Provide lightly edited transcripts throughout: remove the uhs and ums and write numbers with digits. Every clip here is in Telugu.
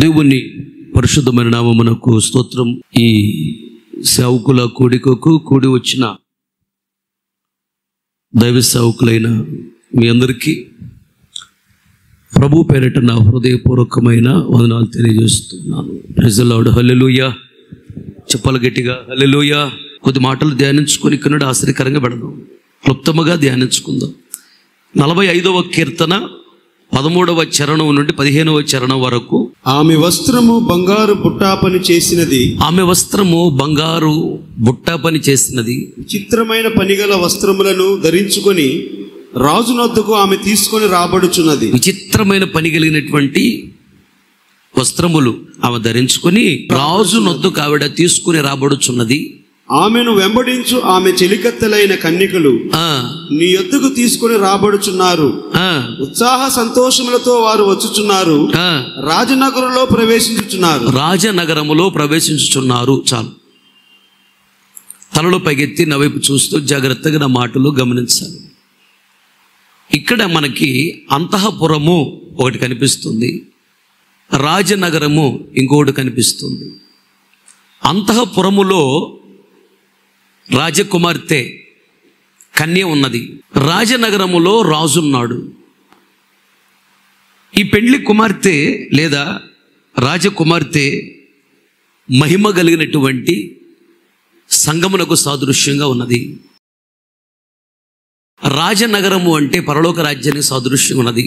దేవుని పరిశుద్ధమైన నామమునకు స్తోత్రం. ఈ సేవకుల కూడికకు కూడి వచ్చిన దైవ సేవకులైన మీ అందరికీ ప్రభు పేరిట నా హృదయపూర్వకమైన వందనాలు తెలియజేస్తున్నాను. Praise the lord. హల్లెలూయా. చెప్పాలి గట్టిగా, హల్లెలూయా. కొద్ది మాటలు ధ్యానించుకొని ఇక్కడ ఆశ్చర్యకరంగా పెడదాం, క్లుప్తముగా ధ్యానించుకుందాం. 45వ కీర్తన 13వ చరణం నుండి 15వ చరణం వరకు. ఆమె వస్త్రము బంగారు బుట్టా పని చేసినది, ఆమె వస్త్రము బంగారు బుట్టా పని చేసినది. విచిత్రమైన పనిగల వస్త్రములను ధరించుకొని రాజునొద్దకు ఆమె తీసుకొని రాబడుచున్నది. విచిత్రమైన పని కలిగినటువంటి వస్త్రములు ఆమె ధరించుకొని రాజునొద్దకు ఆవిడ తీసుకుని రాబడుచున్నది. ఆమెను వెంబడించు ఆమె చెలికత్తెలైన కన్యకలు నీ యొద్దకు తీసుకుని రాబడుచున్నారు. ఉత్సాహ సంతోషములతో వారు వచ్చుచున్నారు. రాజనగరంలో ప్రవేశించుచున్నారు. రాజనగరములో ప్రవేశించుచున్నారు. చాలు. తలలో పైకెత్తి నా వైపు చూస్తూ జాగ్రత్తగా నా మాటలు గమనించాలి. ఇక్కడ మనకి అంతఃపురము ఒకటి కనిపిస్తుంది, రాజనగరము ఇంకొకటి కనిపిస్తుంది. అంతఃపురములో రాజకుమార్తె కన్య ఉన్నది, రాజనగరములో రాజున్నాడు. ఈ పెండ్లి కుమార్తె లేదా రాజకుమార్తె మహిమ కలిగినటువంటి సంగమునకు సాదృశ్యంగా ఉన్నది. రాజనగరము అంటే పరలోక రాజ్యానికి సాదృశ్యంగా ఉన్నది.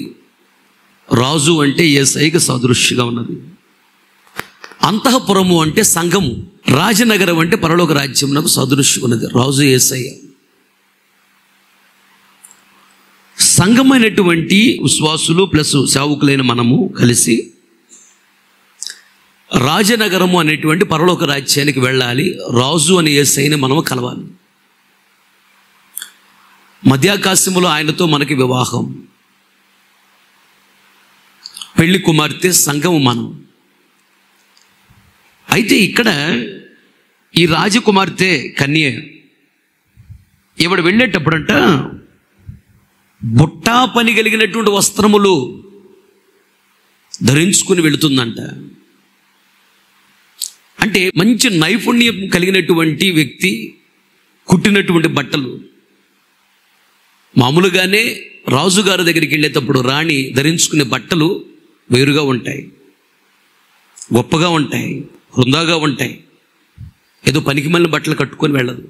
రాజు అంటే యేసయ్యకు సాదృశ్యంగా ఉన్నది. అంతఃపురము అంటే సంఘము, రాజనగరం అంటే పరలోక రాజ్యమునకు సాదృశ్యం ఉన్నది. రాజు యేసయ్య. సంఘమైనటువంటి విశ్వాసులు ప్లస్ సేవకులైన మనము కలిసి రాజనగరము అనేటువంటి పరలోక రాజ్యానికి వెళ్ళాలి. రాజు అని యేసయ్యని మనము కలవాలి. మధ్యాకాశములో ఆయనతో మనకి వివాహం. పెళ్లి కుమార్తె సంఘము మనం. అయితే ఇక్కడ ఈ రాజకుమార్తె కన్య ఈవిడ వెళ్ళేటప్పుడంట బుట్టా పని కలిగినటువంటి వస్త్రములు ధరించుకుని వెళుతుందంట. అంటే మంచి నైపుణ్యం కలిగినటువంటి వ్యక్తి కుట్టినటువంటి బట్టలు. మామూలుగానే రాజుగారి దగ్గరికి వెళ్ళేటప్పుడు రాణి ధరించుకునే బట్టలు వేరుగా ఉంటాయి, గొప్పగా ఉంటాయి, హృందాగా ఉంటాయి. ఏదో పనికి మళ్ళీ బట్టలు కట్టుకొని వెళ్ళదు.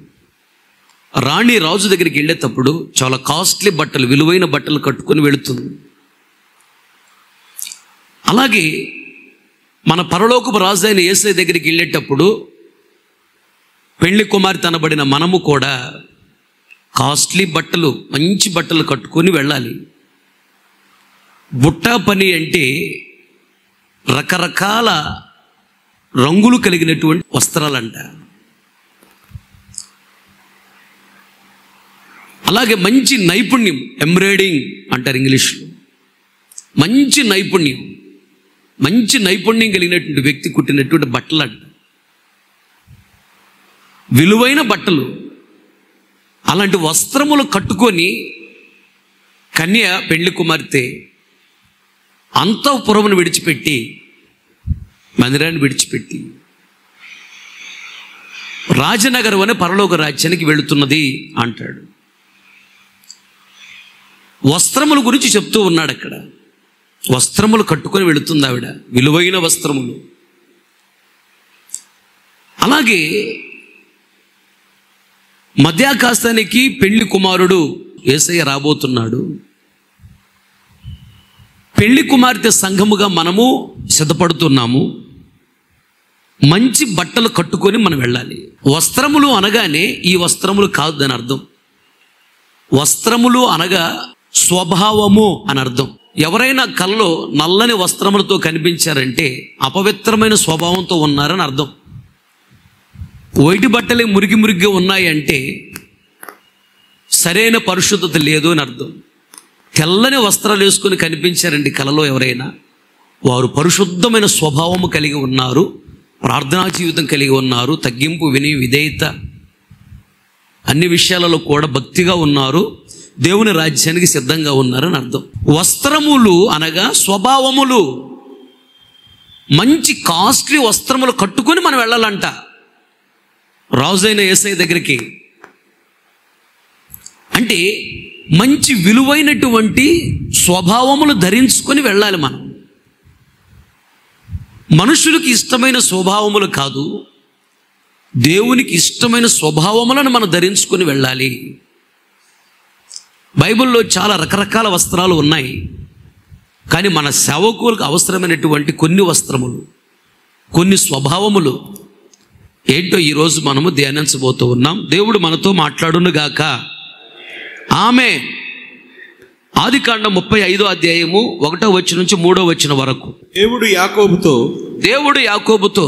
రాణి రాజు దగ్గరికి వెళ్ళేటప్పుడు చాలా కాస్ట్లీ బట్టలు, విలువైన బట్టలు కట్టుకొని వెళుతుంది. అలాగే మన పరలోకపు రాజు అయిన యేసయ్య దగ్గరికి వెళ్ళేటప్పుడు పెళ్లి కుమార్తె అనబడిన మనము కూడా కాస్ట్లీ బట్టలు, మంచి బట్టలు కట్టుకొని వెళ్ళాలి. బుట్టా పని అంటే రకరకాల రంగులు కలిగినటువంటి వస్త్రాలంట. అలాగే మంచి నైపుణ్యం, ఎంబ్రాయిడింగ్ అంటారు ఇంగ్లీష్లో. మంచి నైపుణ్యం, మంచి నైపుణ్యం కలిగినటువంటి వ్యక్తి కుట్టినటువంటి బట్టలు అంట, విలువైన బట్టలు. అలాంటి వస్త్రములు కట్టుకొని కన్య పెళ్లి కుమార్తె అంతఃపురమును విడిచిపెట్టి, మందిరాన్ని విడిచిపెట్టి రాజనగరం అనే పరలోక రాజ్యానికి వెళుతున్నది అంటాడు. వస్త్రముల గురించి చెప్తూ ఉన్నాడు అక్కడ. వస్త్రములు కట్టుకొని వెళుతుంది ఆవిడ, విలువైన వస్త్రములు. అలాగే మధ్యాకాశానికి పెళ్లి కుమారుడు యేసయ్య రాబోతున్నాడు. పెళ్లి కుమార్తె సంఘముగా మనము సిద్ధపడుతున్నాము. మంచి బట్టలు కట్టుకొని మనం వెళ్ళాలి. వస్త్రములు అనగానే ఈ వస్త్రములు కాదు దాని అర్థం. వస్త్రములు అనగా స్వభావము అని అర్థం. ఎవరైనా కల్లో నల్లని వస్త్రములతో కనిపించారంటే అపవిత్రమైన స్వభావంతో ఉన్నారని అర్థం. వైటి బట్టలే మురికి మురికిగా ఉన్నాయంటే సరైన పరిశుద్ధత లేదు అని అర్థం. తెల్లని వస్త్రాలు వేసుకొని కనిపించారండి కలలో ఎవరైనా, వారు పరిశుద్ధమైన స్వభావము కలిగి ఉన్నారు, ప్రార్థనా జీవితం కలిగి ఉన్నారు, తగ్గింపు, వినయ, విధేయత అన్ని విషయాలలో కూడా భక్తిగా ఉన్నారు, దేవుని రాజ్యానికి సిద్ధంగా ఉన్నారని అర్థం. వస్త్రములు అనగా స్వభావములు. మంచి కాస్ట్లీ వస్త్రములు కట్టుకొని మనం వెళ్ళాలంట రాజైన యేసయ్య దగ్గరికి. అంటే మంచి విలువైనటువంటి స్వభావములు ధరించుకొని వెళ్ళాలి మనం. మనుషులకు ఇష్టమైన స్వభావములు కాదు, దేవునికి ఇష్టమైన స్వభావములను మనం ధరించుకొని వెళ్ళాలి. బైబిల్లో చాలా రకరకాల వస్త్రాలు ఉన్నాయి, కానీ మన సేవకులకు అవసరమైనటువంటి కొన్ని వస్త్రములు, కొన్ని స్వభావములు ఏంటో ఈరోజు మనము ధ్యానించబోతూ ఉన్నాం. దేవుడు మనతో మాట్లాడునుగాక. ఆమేన్. ఆదికాండం 35వ అధ్యాయము 1వ వచనం నుంచి 3వ వచనం వరకు. దేవుడు యాకోబుతో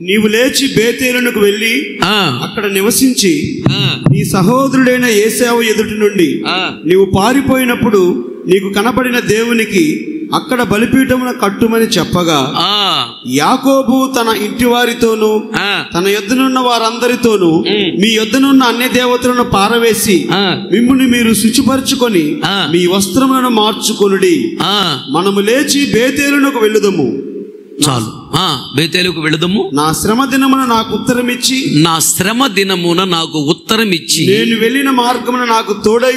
నీవు లేచి బేతేలునకు వెళ్ళి అక్కడ నివసించి నీ సహోదరుడైన ఏశావు ఎదుటి నుండి నీవు పారిపోయినప్పుడు నీకు కనబడిన దేవునికి అక్కడ బలిపీఠమున కట్టుమని చెప్పగా, యాకోబు తన ఇంటి వారితోనూ తన యొద్దనున్న వారందరితోనూ మీ యొద్దనున్న అన్య దేవతలను పారవేసి మిమ్ముని మీరు శుచిపరచుకొని మీ వస్త్రములను మార్చుకొనుడి. మనము లేచి బేతేలునకు వెళ్ళుదము. చాలు, బేతేలుకు వెళుదము. నా శ్రమ దినమున నాకు ఉత్తరం ఇచ్చి నేను వెళ్ళిన మార్గమున నాకు తోడై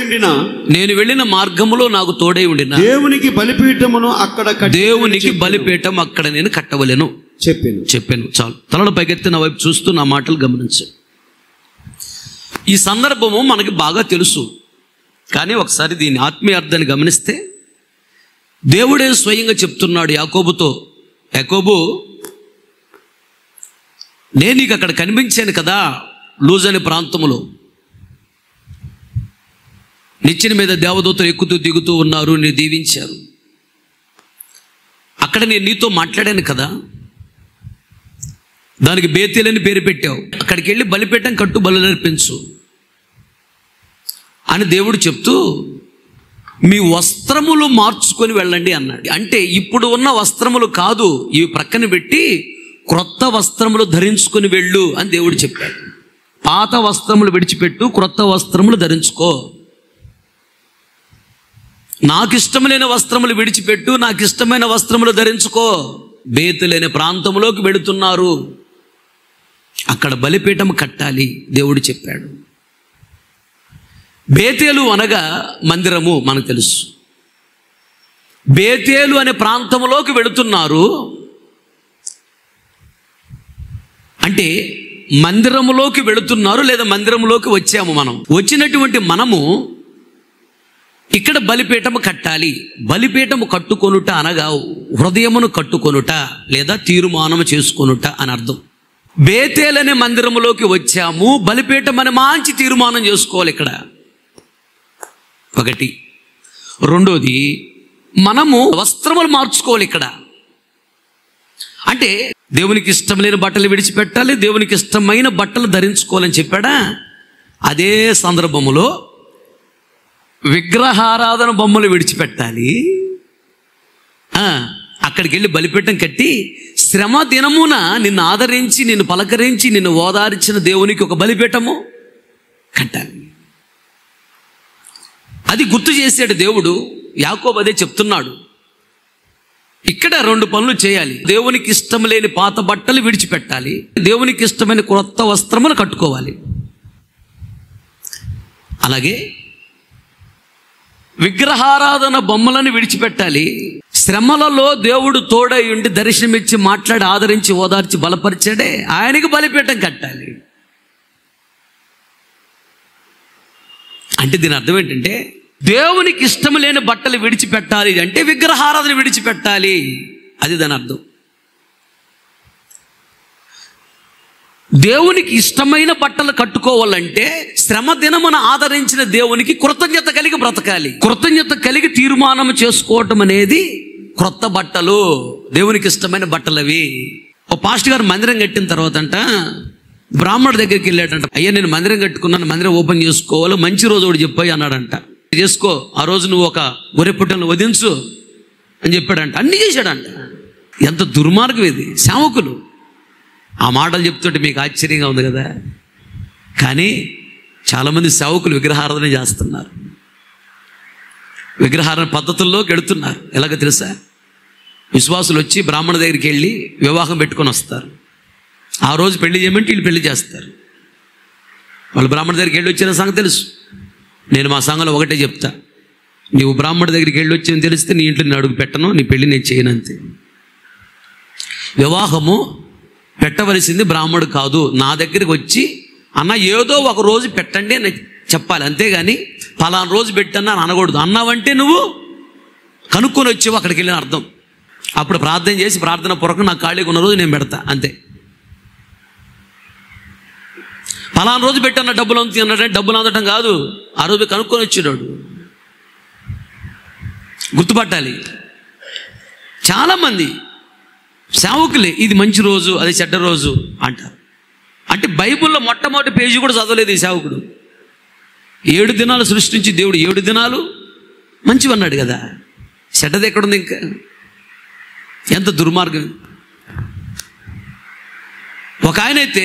ఉండిన దేవునికి బలిపీఠమును అక్కడ దేవునికి బలిపీఠం అక్కడ నేను కట్టవలెను చెప్పాను. చాలు, తలల పైకెత్తి నా వైపు చూస్తూ నా మాటలు గమనించు. ఈ సందర్భము మనకి బాగా తెలుసు, కానీ ఒకసారి దీని ఆత్మీయ అర్థాన్ని గమనిస్తే దేవుడే స్వయంగా చెప్తున్నాడు యాకోబుతో, యాకోబు నేను నీకు అక్కడ కనిపించాను కదా, లూజ్ అనే ప్రాంతంలో నిచ్చెన మీద దేవదూతలు ఎక్కుతూ దిగుతూ ఉన్నారు, నేను దీవించారు. అక్కడ నేను నీతో మాట్లాడాను కదా, దానికి బేతేలని పేరు పెట్టావు, అక్కడికి వెళ్ళి బలిపీఠం కట్టు, బలులర్పించు అని దేవుడు చెప్తూ మీ వస్త్రములు మార్చుకొని వెళ్ళండి అన్నాడు. అంటే ఇప్పుడు ఉన్న వస్త్రములు కాదు, ఇవి ప్రక్కన పెట్టి క్రొత్త వస్త్రములు ధరించుకొని వెళ్ళు అని దేవుడు చెప్పాడు. పాత వస్త్రములు విడిచిపెట్టు, క్రొత్త వస్త్రములు ధరించుకో. నాకు ఇష్టమైన వస్త్రములు విడిచిపెట్టు, నాకు ఇష్టమైన వస్త్రములు ధరించుకో. బేతులేని ప్రాంతంలోకి వెళుతున్నారు, అక్కడ బలిపీఠం కట్టాలి దేవుడు చెప్పాడు. బేతేలు అనగా మందిరము మనకు తెలుసు. బేతేలు అనే ప్రాంతంలోకి వెళుతున్నారు అంటే మందిరములోకి వెళుతున్నారు, లేదా మందిరములోకి వచ్చాము. మనం వచ్చినటువంటి మనము ఇక్కడ బలిపీఠము కట్టాలి. బలిపీఠము కట్టుకొనుట అనగా హృదయమును కట్టుకొనుట లేదా తీర్మానము చేసుకొనుట అని అర్థం. బేతేలు అనే మందిరములోకి వచ్చాము, బలిపీఠం అని మంచి తీర్మానం చేసుకోవాలి ఇక్కడ. ఒకటి. రెండోది, మనము వస్త్రములు మార్చుకోవాలి ఇక్కడ. అంటే దేవునికి ఇష్టం లేని బట్టలు విడిచిపెట్టాలి, దేవునికి ఇష్టమైన బట్టలు ధరించుకోవాలని చెప్పాడా. అదే సందర్భములో విగ్రహారాధన బొమ్మలు విడిచిపెట్టాలి, అక్కడికి వెళ్ళి బలిపీఠం కట్టి శ్రమ దినమున నిన్ను ఆదరించి, నిన్ను పలకరించి, నిన్ను ఓదార్చిన దేవునికి ఒక బలిపీఠము కట్టాలి. అది గుర్తు చేశాడు దేవుడు. యాకోబు అదే చెప్తున్నాడు. ఇక్కడ 2 పనులు చేయాలి. దేవునికి ఇష్టం లేని పాత బట్టలు విడిచిపెట్టాలి, దేవునికి ఇష్టమైన క్రొత్త వస్త్రములు కట్టుకోవాలి. అలాగే విగ్రహారాధన బొమ్మలను విడిచిపెట్టాలి. శ్రమలలో దేవుడు తోడై ఉండి దర్శనమిచ్చి మాట్లాడి ఆదరించి ఓదార్చి బలపరిచాడే, ఆయనకి బలిపీఠం కట్టాలి. అంటే దీని అర్థం ఏంటంటే దేవునికి ఇష్టం లేని బట్టలు విడిచిపెట్టాలి అంటే విగ్రహారాధన విడిచిపెట్టాలి, అది దాని అర్థం. దేవునికి ఇష్టమైన బట్టలు కట్టుకోవాలంటే శ్రమ దినమున ఆదరించిన దేవునికి కృతజ్ఞత కలిగి బ్రతకాలి. కృతజ్ఞత కలిగి తీర్మానం చేసుకోవటం అనేది క్రొత్త బట్టలు, దేవునికి ఇష్టమైన బట్టలు అవి. ఓ పాస్టర్ గారు మందిరం కట్టిన తర్వాత అంట బ్రాహ్మణుడి దగ్గరికి వెళ్ళాడంట. అయ్యా నేను మందిరం కట్టుకున్నాను, మందిరం ఓపెన్ చేసుకోవాలి, మంచి రోజు ఒకటి చెప్పాయి అన్నాడంట. చేసుకో, ఆ రోజు నువ్వు ఒక గొర్రె పుట్టను వధించు అని చెప్పాడంట. అన్నీ చేశాడంట. ఎంత దుర్మార్గం ఇది. సేవకులు ఆ మాటలు చెప్తుంటే మీకు ఆశ్చర్యంగా ఉంది కదా, కానీ చాలామంది సేవకులు విగ్రహారాధన చేస్తున్నారు, విగ్రహారాధన పద్ధతుల్లోకి వెళుతున్నారు. ఎలాగో తెలుసా, విశ్వాసులు వచ్చి బ్రాహ్మణ దగ్గరికి వెళ్ళి వివాహం పెట్టుకొని వస్తారు. ఆ రోజు పెళ్లి చేయమంటే వీళ్ళు పెళ్లి చేస్తారు. వాళ్ళు బ్రాహ్మణ దగ్గరికి వెళ్ళి వచ్చిన సంగతి తెలుసు. నేను మా సంఘంలో ఒకటే చెప్తా, నీవు బ్రాహ్మణ దగ్గరికి వెళ్ళి వచ్చి తెలిస్తే నీ ఇంట్లో నేను అడుగు పెట్టను, నీ పెళ్లి నేను చేయనంతే. వివాహము పెట్టవలసింది బ్రాహ్మడు కాదు. నా దగ్గరికి వచ్చి అన్న ఏదో ఒక రోజు పెట్టండి అని చెప్పాలి, అంతేగాని పలానా రోజు పెట్టన్నా అనకూడదు. అన్నావంటే నువ్వు కనుక్కొని వచ్చావు అక్కడికి వెళ్ళిన అర్థం. అప్పుడు ప్రార్థన చేసి ప్రార్థన పూర్వకం నాకు ఖాళీగా ఉన్న రోజు నేను పెడతా, అంతే. పలానా రోజు పెట్టన్న డబ్బులు అన్నాడంటే డబ్బులు అందటం కాదు, ఆ రోజు కనుక్కొని వచ్చేవాడు. గుర్తుపట్టాలి. చాలామంది సేవకులే ఇది మంచి రోజు అది చెడ్డ రోజు అంటారు. అంటే బైబిల్లో మొట్టమొదటి పేజీ కూడా చదవలేదు ఈ సేవకుడు. 7 దినాలు సృష్టించి దేవుడు 7 దినాలు మంచివన్నాడు కదా, చెడ్డది ఎక్కడుంది? ఇంకా ఎంత దుర్మార్గం. ఒక ఆయన అయితే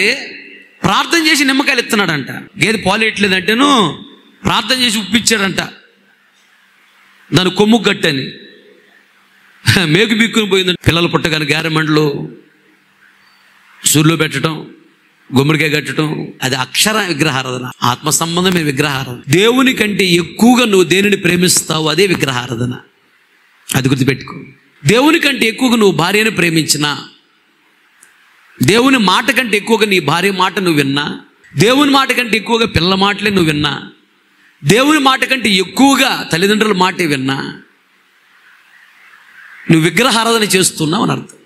ప్రార్థన చేసి నిమ్మకాయలు ఇస్తున్నాడంట. గేదె పాలు ఇట్లేదంటేను ప్రార్థన చేసి ఉప్పిచ్చాడంట, దాని కొమ్ము గట్టని మేకు బిక్కుని పోయిందంట. పిల్లలు పుట్టగానే గారెమండలు సూర్యులో పెట్టడం, గుమ్మడికాయ కట్టడం, అది అక్షర విగ్రహారాధన, ఆత్మ సంబంధమే విగ్రహారాధన. దేవుని కంటే ఎక్కువగా నువ్వు దేనిని ప్రేమిస్తావు అదే విగ్రహారాధన. అది గుర్తుపెట్టుకో. దేవుని కంటే ఎక్కువగా నువ్వు భార్యను ప్రేమించినా, దేవుని మాట కంటే ఎక్కువగా నీ భార్య మాట నువ్వు విన్నా, దేవుని మాట కంటే ఎక్కువగా పిల్లల మాటలే నువ్వు విన్నా, దేవుని మాట కంటే ఎక్కువగా తల్లిదండ్రుల మాటే విన్నా, నువ్వు విగ్రహారాధన చేస్తున్నావు అని అర్థం.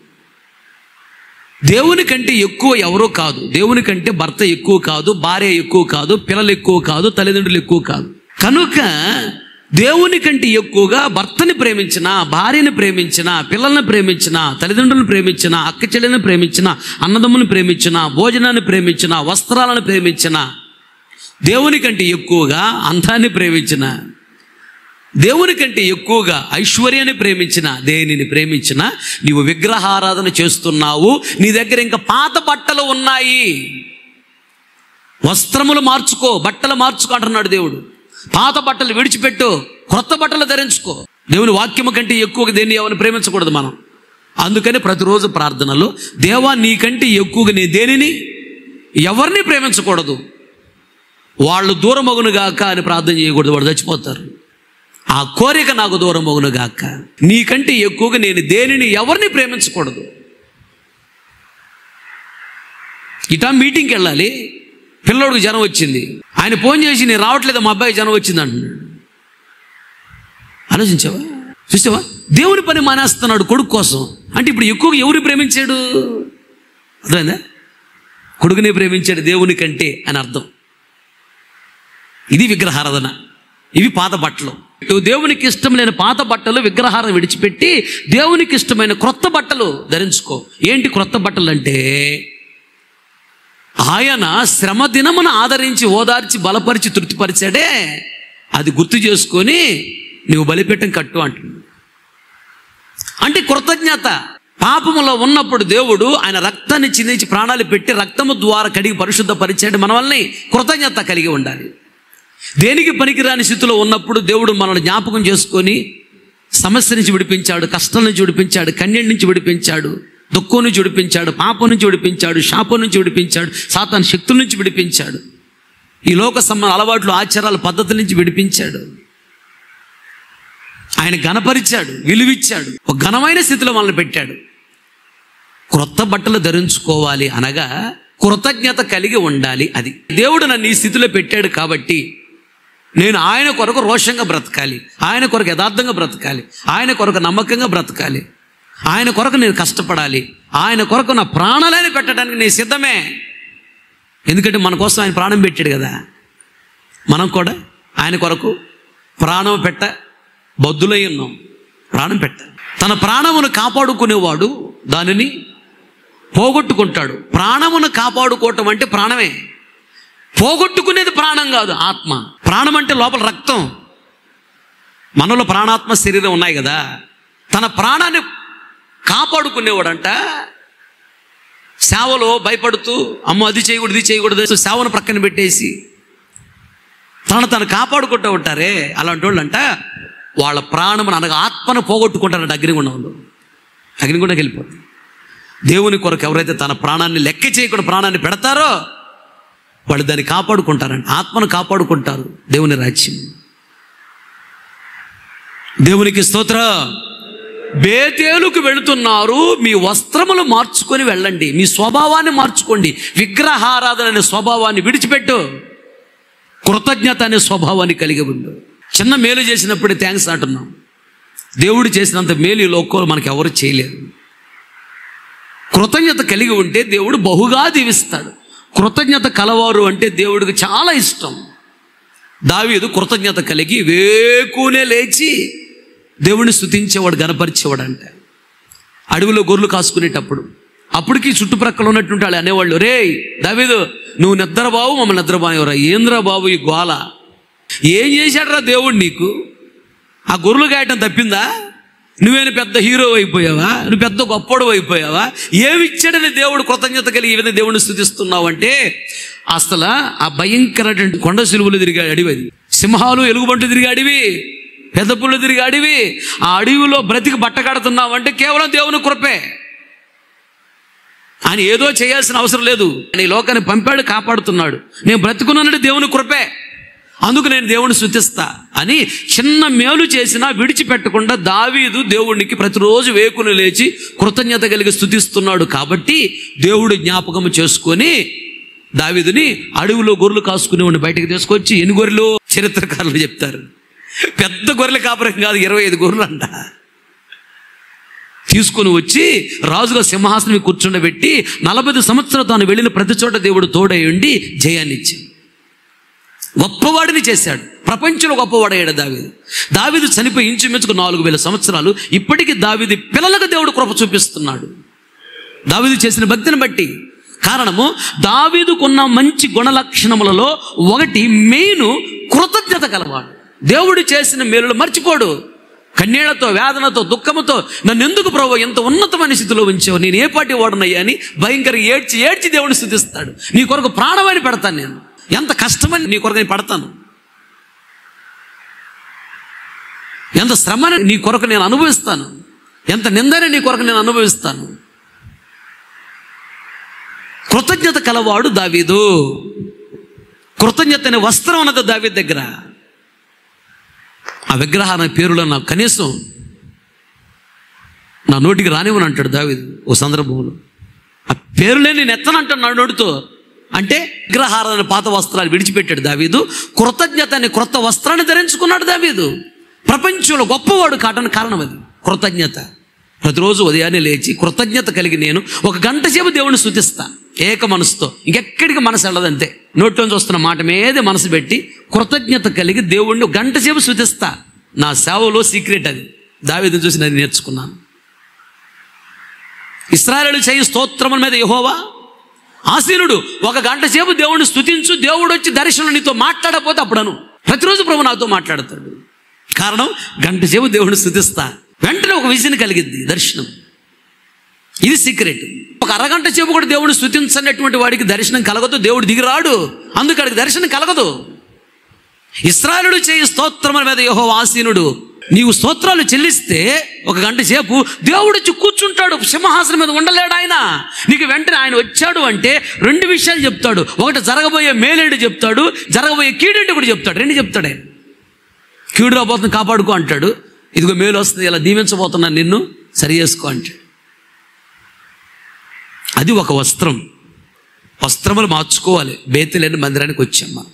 దేవుని కంటే ఎక్కువ ఎవరో కాదు. దేవుని కంటే భర్త ఎక్కువ కాదు, భార్య ఎక్కువ కాదు, పిల్లలు ఎక్కువ కాదు, తల్లిదండ్రులు ఎక్కువ కాదు. కనుక దేవుని కంటే ఎక్కువగా భర్తని ప్రేమించిన, భార్యని ప్రేమించిన, పిల్లల్ని ప్రేమించిన, తల్లిదండ్రులను ప్రేమించిన, అక్క చెల్లెలను ప్రేమించిన, అన్నదమ్ములను ప్రేమించిన, భోజనాన్ని ప్రేమించిన, వస్త్రాలను ప్రేమించిన, దేవుని కంటే ఎక్కువగా అందాన్ని ప్రేమించిన, దేవుని కంటే ఎక్కువగా ఐశ్వర్యాన్ని ప్రేమించిన, దేనిని ప్రేమించిన, నీవు విగ్రహారాధన చేస్తున్నావు. నీ దగ్గర ఇంకా పాత బట్టలు ఉన్నాయి. వస్త్రములు మార్చుకో, బట్టలు మార్చుకో అంటున్నాడు దేవుడు. పాత బట్టలు విడిచిపెట్టు, క్రొత్త బట్టలు ధరించుకో. దేవుని వాక్యము కంటే ఎక్కువగా దేన్ని ఎవరిని ప్రేమించకూడదు మనం. అందుకని ప్రతిరోజు ప్రార్థనలో దేవా నీకంటే ఎక్కువగా నీ దేనిని ఎవరిని ప్రేమించకూడదు, వాళ్ళు దూరమగును గాక అని ప్రార్థన చేయకూడదు, వాళ్ళు చచ్చిపోతారు. ఆ కోరిక నాకు దూరమగును గాక. నీకంటే ఎక్కువగా నేను దేనిని ఎవరిని ప్రేమించకూడదు. ఇటా మీటింగ్కి వెళ్ళాలి, పిల్లోడికి జ్వరం వచ్చింది, ఆయన ఫోన్ చేసి నేను రావట్లేదు మా అబ్బాయి జ్వరం వచ్చింది అంటున్నాడు. ఆలోచించావా? చూసావా? దేవుని పని మానేస్తున్నాడు కొడుకు కోసం. అంటే ఇప్పుడు ఎక్కువగా ఎవరిని ప్రేమించాడు? అర్థమైందా? కొడుకునే ప్రేమించాడు దేవుని కంటే అని అర్థం. ఇది విగ్రహారాధన. ఇవి పాత బట్టలు. దేవునికి ఇష్టం లేని పాత బట్టలు విగ్రహారం విడిచిపెట్టి దేవునికి ఇష్టమైన క్రొత్త బట్టలు ధరించుకో. ఏంటి క్రొత్త బట్టలు అంటే, ఆయన శ్రమ దినమును ఆదరించి ఓదార్చి బలపరిచి తృప్తిపరిచాడే, అది గుర్తు చేసుకొని నువ్వు బలిపీఠం కట్టు అంటున్నాడు. అంటే కృతజ్ఞత. పాపములో ఉన్నప్పుడు దేవుడు ఆయన రక్తాన్ని చిందించి ప్రాణాలు పెట్టి రక్తము ద్వారా కడిగి పరిశుద్ధపరిచాడు. మన వల్లనే కృతజ్ఞత కలిగి ఉండాలి. దేనికి పనికిరాని స్థితిలో ఉన్నప్పుడు దేవుడు మనల్ని జ్ఞాపకం చేసుకొని సమస్య నుంచి విడిపించాడు, కష్టం నుంచి విడిపించాడు, కన్యడి నుంచి విడిపించాడు, దుఃఖం నుంచి విడిపించాడు, పాపం నుంచి విడిపించాడు, శాపం నుంచి విడిపించాడు, సాతాను శక్తుల నుంచి విడిపించాడు, ఈ లోక సంబంధ అలవాట్లు, ఆచారాల పద్ధతుల నుంచి విడిపించాడు. ఆయన ఘనపరిచాడు, విలువిచ్చాడు, ఒక ఘనమైన స్థితిలో మనల్ని పెట్టాడు. క్రొత్త బట్టలు ధరించుకోవాలి అనగా కృతజ్ఞత కలిగి ఉండాలి. అది దేవుడు నన్ను ఈ స్థితిలో పెట్టాడు కాబట్టి నేను ఆయన కొరకు రోషంగా బ్రతకాలి, ఆయన కొరకు యథార్థంగా బ్రతకాలి, ఆయన కొరకు నమ్మకంగా బ్రతకాలి, ఆయన కొరకు నేను కష్టపడాలి, ఆయన కొరకు నా ప్రాణాలను పెట్టడానికి నేను సిద్ధమే. ఎందుకంటే మన కోసం ఆయన ప్రాణం పెట్టాడు కదా. మనం కూడా ఆయన కొరకు ప్రాణం పెట్ట బద్దులై ఉన్నాం. ప్రాణం పెట్టాలి. తన ప్రాణమును కాపాడుకునేవాడు దానిని పోగొట్టుకుంటాడు. ప్రాణమును కాపాడుకోవటం అంటే ప్రాణమే. పోగొట్టుకునేది ప్రాణం కాదు, ఆత్మ. ప్రాణం అంటే లోపల రక్తం. మనలో ప్రాణాత్మ శరీరం ఉన్నాయి కదా. తన ప్రాణాన్ని కాపాడుకునేవాడంట సేవలో భయపడుతూ అమ్మో అది చేయకూడదు, ఇది చేయకూడదు, సేవను ప్రక్కన పెట్టేసి తను కాపాడుకుంటూ ఉంటారే, అలాంటి వాళ్ళు అంట వాళ్ళ ప్రాణమును అనగా ఆత్మను పోగొట్టుకుంటారంట అగ్నిగుండంలో. అగ్నిగుండంకి వెళ్ళిపోతుంది. దేవుని కొరకు ఎవరైతే తన ప్రాణాన్ని లెక్క చేయకుండా ప్రాణాన్ని పెడతారో వాళ్ళు దాన్ని కాపాడుకుంటారండి, ఆత్మను కాపాడుకుంటారు. దేవుని రాజ్యం. దేవునికి స్తోత్రం. బేతేలుకు వెళుతున్నారు, మీ వస్త్రములు మార్చుకొని వెళ్ళండి, మీ స్వభావాన్ని మార్చుకోండి, విగ్రహారాధన అనే స్వభావాన్ని విడిచిపెట్టు, కృతజ్ఞత అనే స్వభావాన్ని కలిగి ఉండు. చిన్న మేలు చేసినప్పుడే థ్యాంక్స్ అంటున్నాం. దేవుడు చేసినంత మేలు ఈ లోకంలో మనకు ఎవరు చేయలేరు. కృతజ్ఞత కలిగి ఉంటే దేవుడు బహుగా దీవిస్తాడు. కృతజ్ఞత కలవారు అంటే దేవుడికి చాలా ఇష్టం. దావీదు కృతజ్ఞత కలిగి వేకునే లేచి దేవుడిని స్తుతించేవాడు, గణపరిచేవాడు. అంటే అడవిలో గొర్రెలు కాసుకునేటప్పుడు అప్పటికి చుట్టుప్రక్కల ఉన్నటువంటి వాళ్ళు అనేవాళ్ళు, రే దావీదు నువ్వు నిద్రబావు, మమ్మల్ని నిద్రబావురా, ఏంద్రా బాబు ఈ గోల, ఏం చేశాడరా దేవుడు నీకు? ఆ గొర్రెలు గాయటం తప్పిందా? నువ్వేనా పెద్ద హీరో అయిపోయావా? నువ్వు పెద్ద గొప్పడు అయిపోయావా? ఏమిచ్చాడని దేవుడు కృతజ్ఞత కలిగి ఈ విధంగా దేవుడిని స్తుతిస్తున్నావు అంటే అసలు ఆ భయంకరమైన కొండ సిలువలు తిరిగే అడవి, అది సింహాలు ఎలుగుబంట్లు తిరిగే అడవి, పెద్ద పుళ్ళు తిరిగే అడవి. ఆ అడవిలో బ్రతికి బట్ట కడుతున్నావు అంటే కేవలం దేవుని కృపే. ఆయన ఏదో చేయాల్సిన అవసరం లేదు. ఆయన ఈ లోకాన్ని పంపాడు, కాపాడుతున్నాడు. నేను బ్రతుకున్నానంటే దేవుని కృపే, అందుకు నేను దేవుడిని స్తుతిస్తా అని చిన్న మేలు చేసినా విడిచిపెట్టకుండా దావీదు దేవుడికి ప్రతిరోజు వేకుని లేచి కృతజ్ఞత కలిగి స్తుతిస్తున్నాడు. కాబట్టి దేవుడు జ్ఞాపకం చేసుకొని దావీదుని అడవిలో గొర్రెలు కాసుకునేవాడిని బయటకు తీసుకొచ్చి, ఎన్ని గొర్రెలు చరిత్రకారులు చెప్తారు, పెద్ద గొర్రెల కాపురం కాదు, 25 గొర్రెలు అంట, తీసుకొని వచ్చి రాజుగా సింహాసనం కూర్చుండబెట్టి 40 సంవత్సరాలు తాను వెళ్ళిన ప్రతి చోట దేవుడు తోడై ఉండి జయాన్ని ఇచ్చి గొప్పవాడిని చేశాడు. ప్రపంచంలో గొప్పవాడయ్యాడు దావీదు. దావీదు చనిపోయి ఇంచుమించుకు 4000 సంవత్సరాలు. ఇప్పటికీ దావీదు పిల్లలకు దేవుడు కృప చూపిస్తున్నాడు, దావీదు చేసిన భక్తిని బట్టి. కారణము దావీదుకున్న మంచి గుణలక్షణములలో ఒకటి మెయిన్ కృతజ్ఞత కలవాడు. దేవుడు చేసిన మేలులు మర్చిపోడు. కన్నీళ్లతో, వేదనతో, దుఃఖముతో నన్ను ఎందుకు ప్రభు ఎంత ఉన్నతమైన స్థితిలో ఉంచావు, నేను ఏ పాటి వాడునయ్యా అని భయంకరంగా ఏడ్చి ఏడ్చి దేవుడిని స్తుతిస్తాడు. నీ కొరకు ప్రాణమని పెడతాను, నేను ఎంత కష్టమని నీ కొరకు నేను పడతాను, ఎంత శ్రమని నీ కొరకు నేను అనుభవిస్తాను, ఎంత నిందని నీ కొరకు నేను అనుభవిస్తాను. కృతజ్ఞత కలవాడు దావీదు. కృతజ్ఞత అనే వస్త్రం ఉన్నది దావీదు దగ్గర. ఆ విగ్రహాల పేరులో నాకు కనీసం నా నోటికి రానివ్వని అంటాడు దావీదు ఓ సందర్భంలో. ఆ పేరులే నేను ఎత్తనంటాను నా నోటితో. అంటే విగ్రహారాధన పాత వస్త్రాలు విడిచిపెట్టాడు దావీదు. కృతజ్ఞత అనే క్రొత్త వస్త్రాన్ని ధరించుకున్నాడు దావీదు. ప్రపంచంలో గొప్పవాడు కావడానికి కారణం అది కృతజ్ఞత. ప్రతిరోజు ఉదయాన్నే లేచి కృతజ్ఞత కలిగి నేను 1 గంట సేపు దేవుడిని స్తుతిస్తా ఏక మనసుతో, ఇంకెక్కడికి మనసు వెళ్ళదంతే. నోట్లోంచి వస్తున్న మాట మీదే మనసు పెట్టి కృతజ్ఞత కలిగి దేవుడిని 1 గంట సేపు స్తుతిస్తా. నా సేవలో సీక్రెట్ అది. దావీదుని చూసి నేను నేర్చుకున్నాను. ఇశ్రాయేలు చేయి స్తోత్రముల మీద యెహోవా ఆసీనుడు. 1 గంట సేపు దేవుడిని స్తుతించు, దేవుడు వచ్చి దర్శనం నీతో మాట్లాడకపోతే అప్పుడను. ప్రతిరోజు ప్రభు నాతో మాట్లాడతాడు. కారణం 1 గంట సేపు దేవుడిని స్తుతిస్తా, వెంటనే ఒక విజన్ కలిగింది, దర్శనం. ఇది సీక్రెట్. 1 అరగంట సేపు కూడా దేవుడిని స్తుతించనటువంటి వాడికి దర్శనం కలగదు, దేవుడు దిగిరాడు, అందుకు వాడికి దర్శనం కలగదు. ఇశ్రాయేలు చేయి స్తోత్రముల మీద యెహోవా ఆసీనుడు. నీవు స్తోత్రాలు చెల్లిస్తే 1 గంట సేపు దేవుడు వచ్చి కూర్చుంటాడు, సింహాసనం మీద ఉండలేడు ఆయన. నీకు వెంటనే ఆయన వచ్చాడు అంటే 2 విషయాలు చెప్తాడు. ఒకటి జరగబోయే మేలేంటి చెప్తాడు, జరగబోయే కీడేంటి కూడా చెప్తాడు. 2 చెప్తాడు ఆయన. కీడు రాబోతుంది కాపాడుకో అంటాడు, ఇదిగో మేలు వస్తుంది ఇలా దీవించబోతున్నాను నిన్ను సరి చేసుకో అంటాడు. అది ఒక వస్త్రం. వస్త్రములు మార్చుకోవాలి. బేతేలు మందిరానికి వచ్చాం మనం.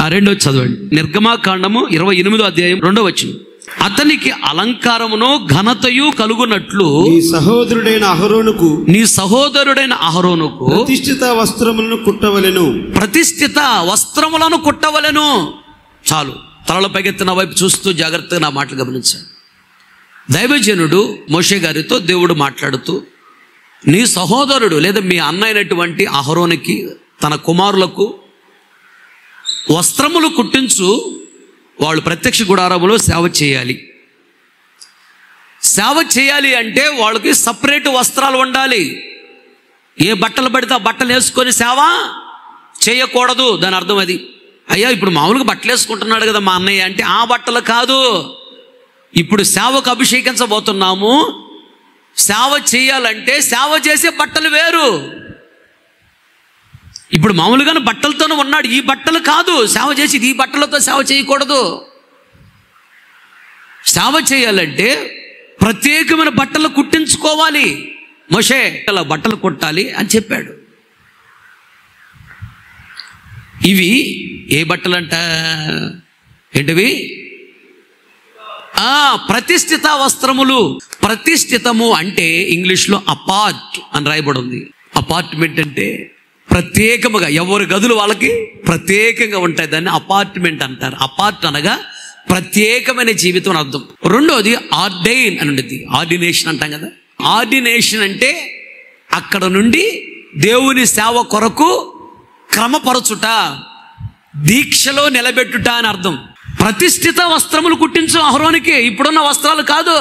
ఆ 2వ చదవండి. నిర్గమాకాండము 28వ అధ్యాయం 2వ వచనం. అతనికి అలంకారమును ఘనతయు కలుగునట్లు నీ సహోదరుడైన అహరోనుకు ప్రతిష్ఠిత వస్త్రములను కుట్టవలెను. ప్రతిష్ఠిత వస్త్రములను కుట్టవలెను. చాలు. తలలో పైకెత్తిన వైపు చూస్తూ జాగ్రత్తగా నా మాటలు గమనించాను. దైవజనుడు మోషే గారితో దేవుడు మాట్లాడుతూ, నీ సహోదరుడు లేదా మీ అన్న అయినటువంటి అహరోనుకి తన కుమారులకు వస్త్రములు కుట్టించు, వాళ్ళు ప్రత్యక్ష గుడారములో సేవ చేయాలి. సేవ చేయాలి అంటే వాళ్ళకి సపరేట్ వస్త్రాలు ఉండాలి. ఏ బట్టలు పడితే ఆ బట్టలు వేసుకొని సేవ చేయకూడదు. దాని అర్థం అది. అయ్యా ఇప్పుడు మామూలుగా బట్టలు వేసుకుంటున్నాడు కదా మా అన్నయ్య అంటే ఆ బట్టలు కాదు. ఇప్పుడు సేవకు అభిషేకించబోతున్నాము, సేవ చేయాలంటే సేవ చేసే బట్టలు వేరు. ఇప్పుడు మామూలుగానే బట్టలతోనే ఉన్నాడు, ఈ బట్టలు కాదు సేవ చేసి, ఈ బట్టలతో సేవ చేయకూడదు. సేవ చేయాలంటే ప్రత్యేకమైన బట్టలు కుట్టించుకోవాలి. మోషే అలా బట్టలు కుట్టాలి అని చెప్పాడు. ఇవి ఏ బట్టలంట? ఏంటివి? ప్రతిష్ఠిత వస్త్రములు. ప్రతిష్ఠితము అంటే ఇంగ్లీష్లో అపార్ట్ అని రాయబడి ఉంది. అపార్ట్మెంట్ అంటే ప్రత్యేకముగా, ఎవరి గదులు వాళ్ళకి ప్రత్యేకంగా ఉంటాయి, దాన్ని అపార్ట్మెంట్ అంటారు. అపార్ట్ అనగా ప్రత్యేకమైన జీవితం అని అర్థం. రెండోది ఆర్డైన్ అని ఉండేది, ఆర్డినేషన్ అంటాం కదా. ఆర్డినేషన్ అంటే అక్కడ నుండి దేవుని సేవ కొరకు క్రమపరచుట, దీక్షలో నిలబెట్టుట అని అర్థం. ప్రతిష్ఠిత వస్త్రములు కుట్టించు అహరోనికి, ఇప్పుడున్న వస్త్రాలు కాదు.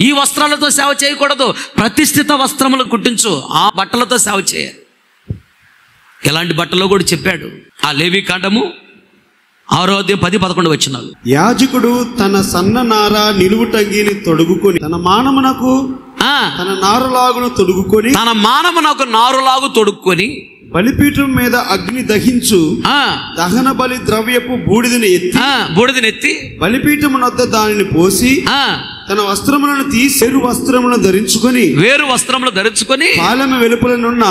ఈ వస్త్రాలతో సేవ చేయకూడదు, ప్రతిష్ఠిత వస్త్రములు కుట్టించు, ఆ బట్టలతో సేవ చేయాలి. ఎలాంటి బట్టలో కూడా చెప్పాడు. ఆ లేవి కాండము 6:10-11 వచనాలు. యాజకుడు తన సన్న నార నిలువుటంగిని తొడుగుకొని తన మానమునకు తన నారులాగును తొడుక్కొని బలిపీఠం మీద అగ్ని దహించు దహన బలి ద్రవ్యపు బూడిదని ఎత్తి బలిపీఠం వద్ద దానిని పోసి తన వస్త్రములను తీసి వేరు వస్త్రములు ధరించుకొని పాలెము వెలుపలనున్న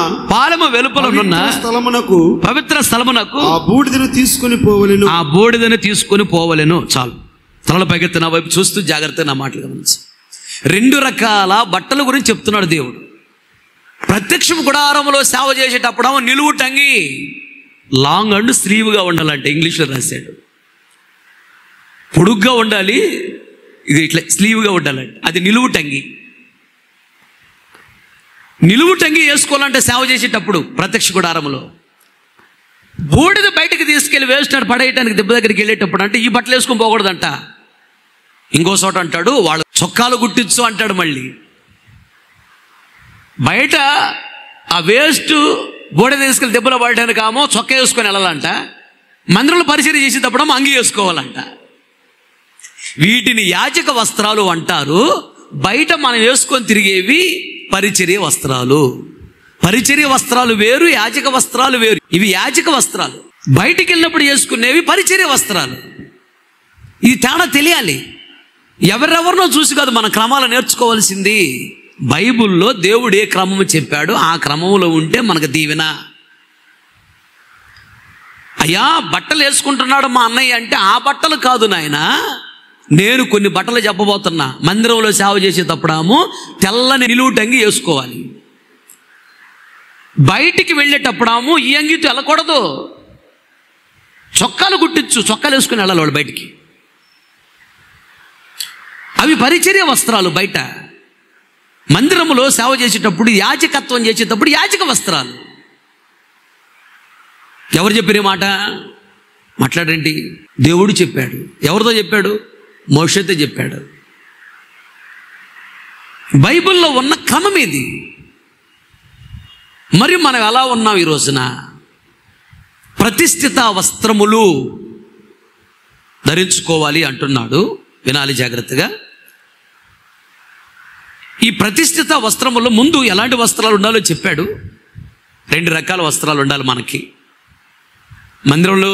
పవిత్ర స్థలమునకు ఆ బూడిదను తీసుకొని పోవలెను. చాలు, తలల పైకెత్తి నా వైపు చూస్తూ జాగ్రత్తగా నా మాటలు గమనించి. 2 రకాల బట్టల గురించి చెప్తున్నాడు దేవుడు. ప్రత్యక్ష గుడారంలో సేవ చేసేటప్పుడు నిలువు టంగి, లాంగ్ అండ్ స్లీవ్గా ఉండాలంటే ఇంగ్లీష్లో రాశాడు. పొడుగ్గా ఉండాలి, ఇది ఇట్లా స్లీవ్గా ఉండాలంటే అది నిలువు టంగి. నిలువు టంగి వేసుకోవాలంటే సేవ చేసేటప్పుడు ప్రత్యక్ష గుడారంలో బూడిద బయటకు తీసుకెళ్ళి వేసినాడు పడేయటానికి దెబ్బ దగ్గరికి వెళ్ళేటప్పుడు అంటే ఈ బట్టలు వేసుకొని పోకూడదంట. ఇంకో చోట అంటాడు వాళ్ళు చొక్కాలు గుట్టించు అంటాడు. మళ్ళీ బయట ఆ వేస్ట్ బూడిద తీసుకెళ్ళి దెబ్బలు పడటానికి చొక్కా వేసుకొని వెళ్ళాలంట. మందిరంలో పరిచర్య చేసేటప్పుడు అంగి వేసుకోవాలంట. వీటిని యాజక వస్త్రాలు అంటారు. బయట మనం వేసుకొని తిరిగేవి పరిచర్య వస్త్రాలు. పరిచర్య వస్త్రాలు వేరు, యాజక వస్త్రాలు వేరు. ఇవి యాజక వస్త్రాలు. బయటికి వెళ్ళినప్పుడు వేసుకునేవి పరిచర్య వస్త్రాలు. ఇది తేడా తెలియాలి. ఎవరెవరినో చూసి కాదు మన క్రమాలు నేర్చుకోవాల్సింది. బైబుల్లో దేవుడు ఏ క్రమము చెప్పాడు ఆ క్రమంలో ఉంటే మనకు దీవెన. అయ్యా బట్టలు వేసుకుంటున్నాడు మా అన్నయ్య అంటే ఆ బట్టలు కాదు నాయన, నేను కొన్ని బట్టలు చెప్పబోతున్నా. మందిరంలో సేవ చేసేటప్పుడు తెల్లని నిలువు టంగి వేసుకోవాలి. బయటికి వెళ్ళేటప్పుడు ఈ అంగితో వెళ్ళకూడదు. చొక్కాలు కుట్టించు, చొక్కాలు వేసుకుని వెళ్ళాలి వాళ్ళు బయటికి. అవి పరిచర్య వస్త్రాలు. బయట మందిరములో సేవ చేసేటప్పుడు, యాజకత్వం చేసేటప్పుడు యాజక వస్త్రాలు. ఎవరు చెప్పారు మాట? మాట్లాడండి. దేవుడు చెప్పాడు. ఎవరితో చెప్పాడు? మోషేతో చెప్పాడు. బైబిల్లో ఉన్న క్రమం ఇది. మరి మనం ఎలా ఉన్నాం ఈ రోజున? ప్రతిష్ఠిత వస్త్రములు ధరించుకోవాలి అంటున్నాడు. వినాలి జాగ్రత్తగా. ఈ ప్రతిష్ఠిత వస్త్రములో ముందు ఎలాంటి వస్త్రాలు ఉండాలో చెప్పాడు. 2 రకాల వస్త్రాలు ఉండాలి మనకి. మందిరంలో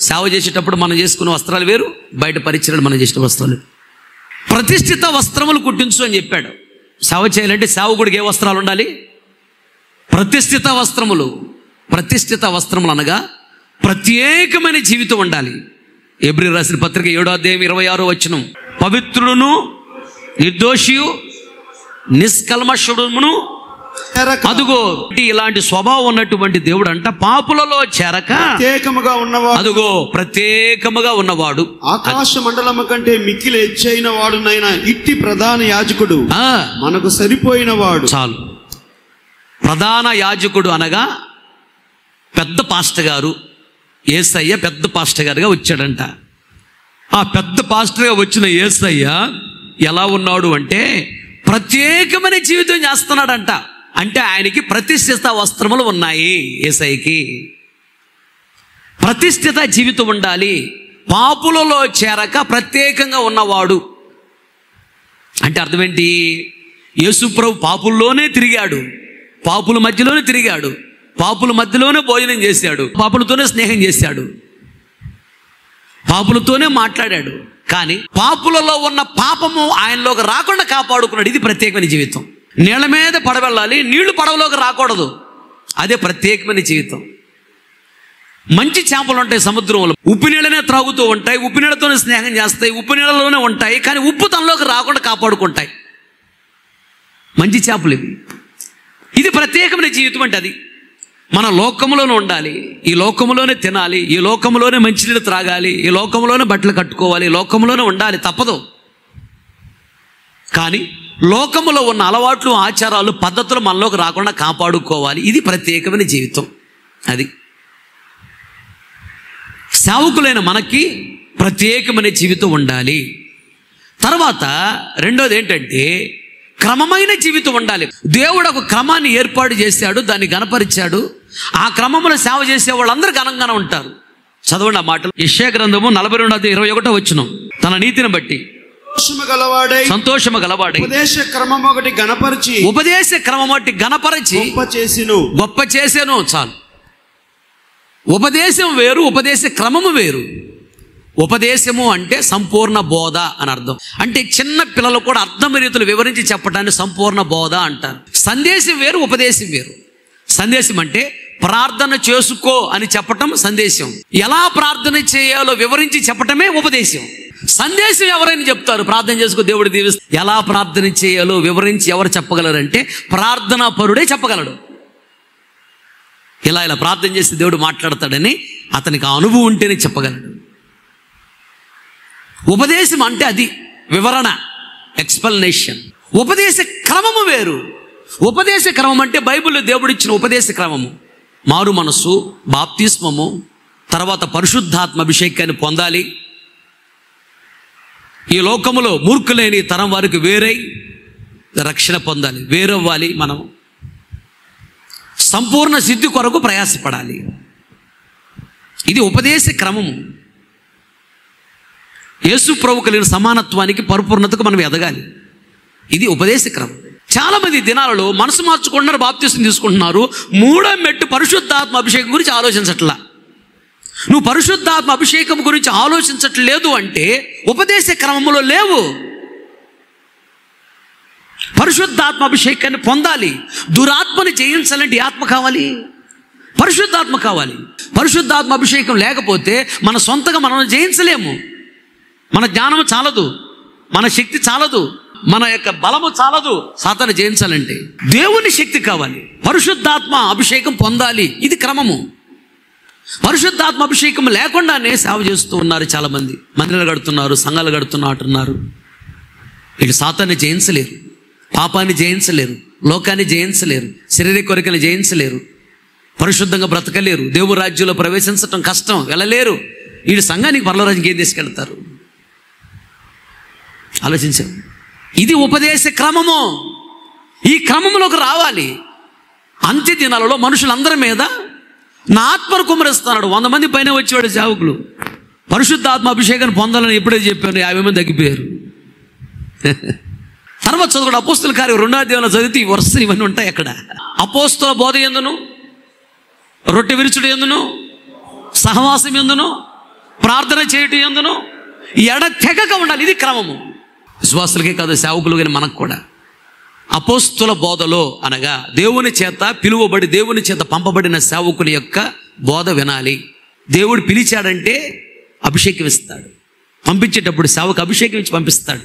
సేవ చేసేటప్పుడు మనం చేసుకున్న వస్త్రాలు వేరు, బయట పరిచర్యలు మనం చేసిన వస్త్రాలు. ప్రతిష్ఠిత వస్త్రములు కుట్టించు అని చెప్పాడు. సేవ చేయాలంటే సేవకుడికి ఏ వస్త్రాలు ఉండాలి? ప్రతిష్ఠిత వస్త్రములు. ప్రతిష్ఠిత వస్త్రములు అనగా ప్రత్యేకమైన జీవితం ఉండాలి. హెబ్రీ రాసిన పత్రిక 7:26 వచనం, పవిత్రుడును నిర్దోషియు నిష్కల్మషుడును అదుగో ఇలాంటి స్వభావం ఉన్నటువంటి దేవుడు అంట పాపులలో చేరక ప్రత్యేకముగా ఉన్నవాడు. అదుగో ప్రత్యేకముగా ఉన్నవాడు, ఆకాశ మండలము కంటే మిక్కిలి హెచ్చైన వాడునైనా ఇట్టి ప్రధాన యాజకుడు మనకు సరిపోయిన వాడు. చాలు. ప్రధాన యాజకుడు అనగా పెద్ద పాస్టర్ గారు. యేసయ్య పెద్ద పాస్టర్ గారుగా వచ్చాడంట. ఆ పెద్ద పాస్టర్గా వచ్చిన యేసయ్య ఎలా ఉన్నాడు అంటే ప్రత్యేకమైన జీవితం చేస్తున్నాడంట. అంటే ఆయనకి ప్రతిష్ఠిత వస్త్రములు ఉన్నాయి. యేసయ్యకి ప్రతిష్ఠిత జీవితం ఉండాలి. పాపులలో చేరక ప్రత్యేకంగా ఉన్నవాడు అంటే అర్థం ఏంటి? యేసుప్రభు పాపుల్లోనే తిరిగాడు, పాపుల మధ్యలోనే తిరిగాడు, పాపుల మధ్యలోనే భోజనం చేశాడు, పాపులతోనే స్నేహం చేశాడు, పాపులతోనే మాట్లాడాడు. కానీ పాపులలో ఉన్న పాపము ఆయనలోకి రాకుండా కాపాడుకున్నాడు. ఇది ప్రత్యేకమైన జీవితం. నీళ్ళ మీద పడవెళ్ళాలి, నీళ్లు పడవలోకి రాకూడదు. అదే ప్రత్యేకమైన జీవితం. మంచి చేపలు ఉంటాయి సముద్రంలో, ఉప్పు నీళ్ళనే త్రాగుతూ ఉంటాయి, ఉప్పు నీళ్ళతోనే స్నేహం చేస్తాయి, ఉప్పు నీళ్ళలోనే ఉంటాయి, కానీ ఉప్పు తనలోకి రాకుండా కాపాడుకుంటాయి. మంచి చేపలు ఇవి. ఇది ప్రత్యేకమైన జీవితం అంటే అది. మన లోకంలోనే ఉండాలి, ఈ లోకంలోనే తినాలి, ఈ లోకంలోనే మంచినీళ్ళు త్రాగాలి, ఈ లోకంలోనే బట్టలు కట్టుకోవాలి, ఈ లోకంలోనే ఉండాలి, తప్పదు. కానీ లోకములో ఉన్న అలవాట్లు, ఆచారాలు, పద్ధతులు మనలోకి రాకుండా కాపాడుకోవాలి. ఇది ప్రత్యేకమైన జీవితం. అది సేవకులైన మనకి ప్రత్యేకమైన జీవితం ఉండాలి. తర్వాత రెండోది ఏంటంటే క్రమమైన జీవితం ఉండాలి. దేవుడు ఒక క్రమాన్ని ఏర్పాటు చేశాడు, దాన్ని గణపరిచాడు. ఆ క్రమంలో సేవ చేసే వాళ్ళందరూ ఘనంగానే ఉంటారు. చదవండి ఆ మాటలు. యెషయా గ్రంథము 42:21 వచనం. తన నీతిని బట్టి సంతోషము గలవాడై ఉపదేశ క్రమం ఒకటి గణపరిచి గొప్ప చేసెను. చాలు. ఉపదేశం వేరు, ఉపదేశ క్రమము వేరు. ఉపదేశము అంటే సంపూర్ణ బోధ అని అర్థం. అంటే చిన్న పిల్లలు కూడా అర్థం రీతులు వివరించి చెప్పడాన్ని సంపూర్ణ బోధ అంటారు. సందేశం వేరు, ఉపదేశం వేరు. సందేశం అంటే ప్రార్థన చేసుకో అని చెప్పటం సందేశం. ఎలా ప్రార్థన చేయాలో వివరించి చెప్పటమే ఉపదేశం. సందేశం ఎవరైనా చెప్తారు, ప్రార్థన చేసుకో దేవుడు దీవిస్తాడు. ఎలా ప్రార్థన చేయాలో వివరించి ఎవరు చెప్పగలరంటే ప్రార్థనా పరుడే చెప్పగలడు. ఇలా ప్రార్థన చేస్తే దేవుడు మాట్లాడతాడని అతనికి ఆ అనుభవం ఉంటేనే చెప్పగలడు. ఉపదేశం అంటే అది వివరణ, ఎక్స్ప్లనేషన్. ఉపదేశ క్రమము వేరు. ఉపదేశ క్రమం అంటే బైబిల్లో దేవుడిచ్చిన ఉపదేశ క్రమము. మారు మనసు, బాప్తిస్మము, తర్వాత పరిశుద్ధాత్మ అభిషేకాన్ని పొందాలి. ఈ లోకములో మూర్ఖులేని తరం వారికి వేరై రక్షణ పొందాలి, వేరవ్వాలి. మనం సంపూర్ణ సిద్ధి కొరకు ప్రయాసపడాలి. ఇది ఉపదేశ క్రమము. యేసు ప్రభు కలిగిన సమానత్వానికి, పరిపూర్ణతకు మనం ఎదగాలి. ఇది ఉపదేశ క్రమం. చాలామంది దినాలలో మనసు మార్చుకుంటున్నారు, బాప్తిసం తీసుకుంటున్నారు. మూడో మెట్టు పరిశుద్ధాత్మ అభిషేకం గురించి ఆలోచించట్లా. నువ్వు పరిశుద్ధాత్మ అభిషేకం గురించి ఆలోచించట్లేదు అంటే ఉపదేశ క్రమంలో లేవు. పరిశుద్ధాత్మ అభిషేకాన్ని పొందాలి. దురాత్మని జయించాలంటే ఆత్మ కావాలి, పరిశుద్ధాత్మ కావాలి. పరిశుద్ధాత్మ అభిషేకం లేకపోతే మన సొంతగా మనం జయించలేము. మన జ్ఞానము చాలదు, మన శక్తి చాలదు, మన యొక్క బలము చాలదు సాతాను జయించాలంటే. దేవుని శక్తి కావాలి, పరిశుద్ధాత్మ అభిషేకం పొందాలి. ఇది క్రమము. పరిశుద్ధాత్మ అభిషేకం లేకుండానే సేవ చేస్తూ ఉన్నారు చాలామంది. మందిరాలు కడుతున్నారు, సంఘాలు కడుతున్నారు. వీళ్ళు సాతాన్ని జయించలేరు, పాపాన్ని జయించలేరు, లోకాన్ని జయించలేరు, శరీర కోరికలు జయించలేరు, పరిశుద్ధంగా బ్రతకలేరు, దేవుని రాజ్యంలో ప్రవేశించటం కష్టం, వెళ్ళలేరు. వీళ్ళు సంఘానికి పరలోరాజ్యానికి ఏం తీసుకెళ్తారు? ఆలోచించాం. ఇది ఉపదేశ క్రమము. ఈ క్రమంలోకి రావాలి. అంత్య దినాలలో మనుషులందరి మీద నా ఆత్మను కుమ్మరిస్తున్నాడు. 100 మంది పైన వచ్చేవాడు సేవకులు. పరిశుద్ధాత్మ అభిషేకాన్ని పొందాలని ఎప్పుడైతే చెప్పాను 50 మంది తగ్గిపోయారు. తర్వాత చదువుకోండి అపోస్తుల కార్యం 2వ అధ్యాయంలో చదివితే ఈ వరుసలు ఇవన్నీ ఉంటాయి. అక్కడ అపోస్తుల బోధ ఎందును, రొట్టె విరుచుడు ఎందును, సహవాసం ఎందును, ప్రార్థన చేయటం ఎందును ఎడతెగక ఉండాలి. ఇది క్రమము. విశ్వాసులకే కాదు, సేవకులు కానీ మనకు కూడా. అపోస్తుల బోధలో అనగా దేవుని చేత పిలువబడి దేవుని చేత పంపబడిన సేవకుని యొక్క బోధ వినాలి. దేవుడు పిలిచాడంటే అభిషేకం ఇస్తాడు. పంపించేటప్పుడు సేవకు అభిషేకం ఇచ్చి పంపిస్తాడు.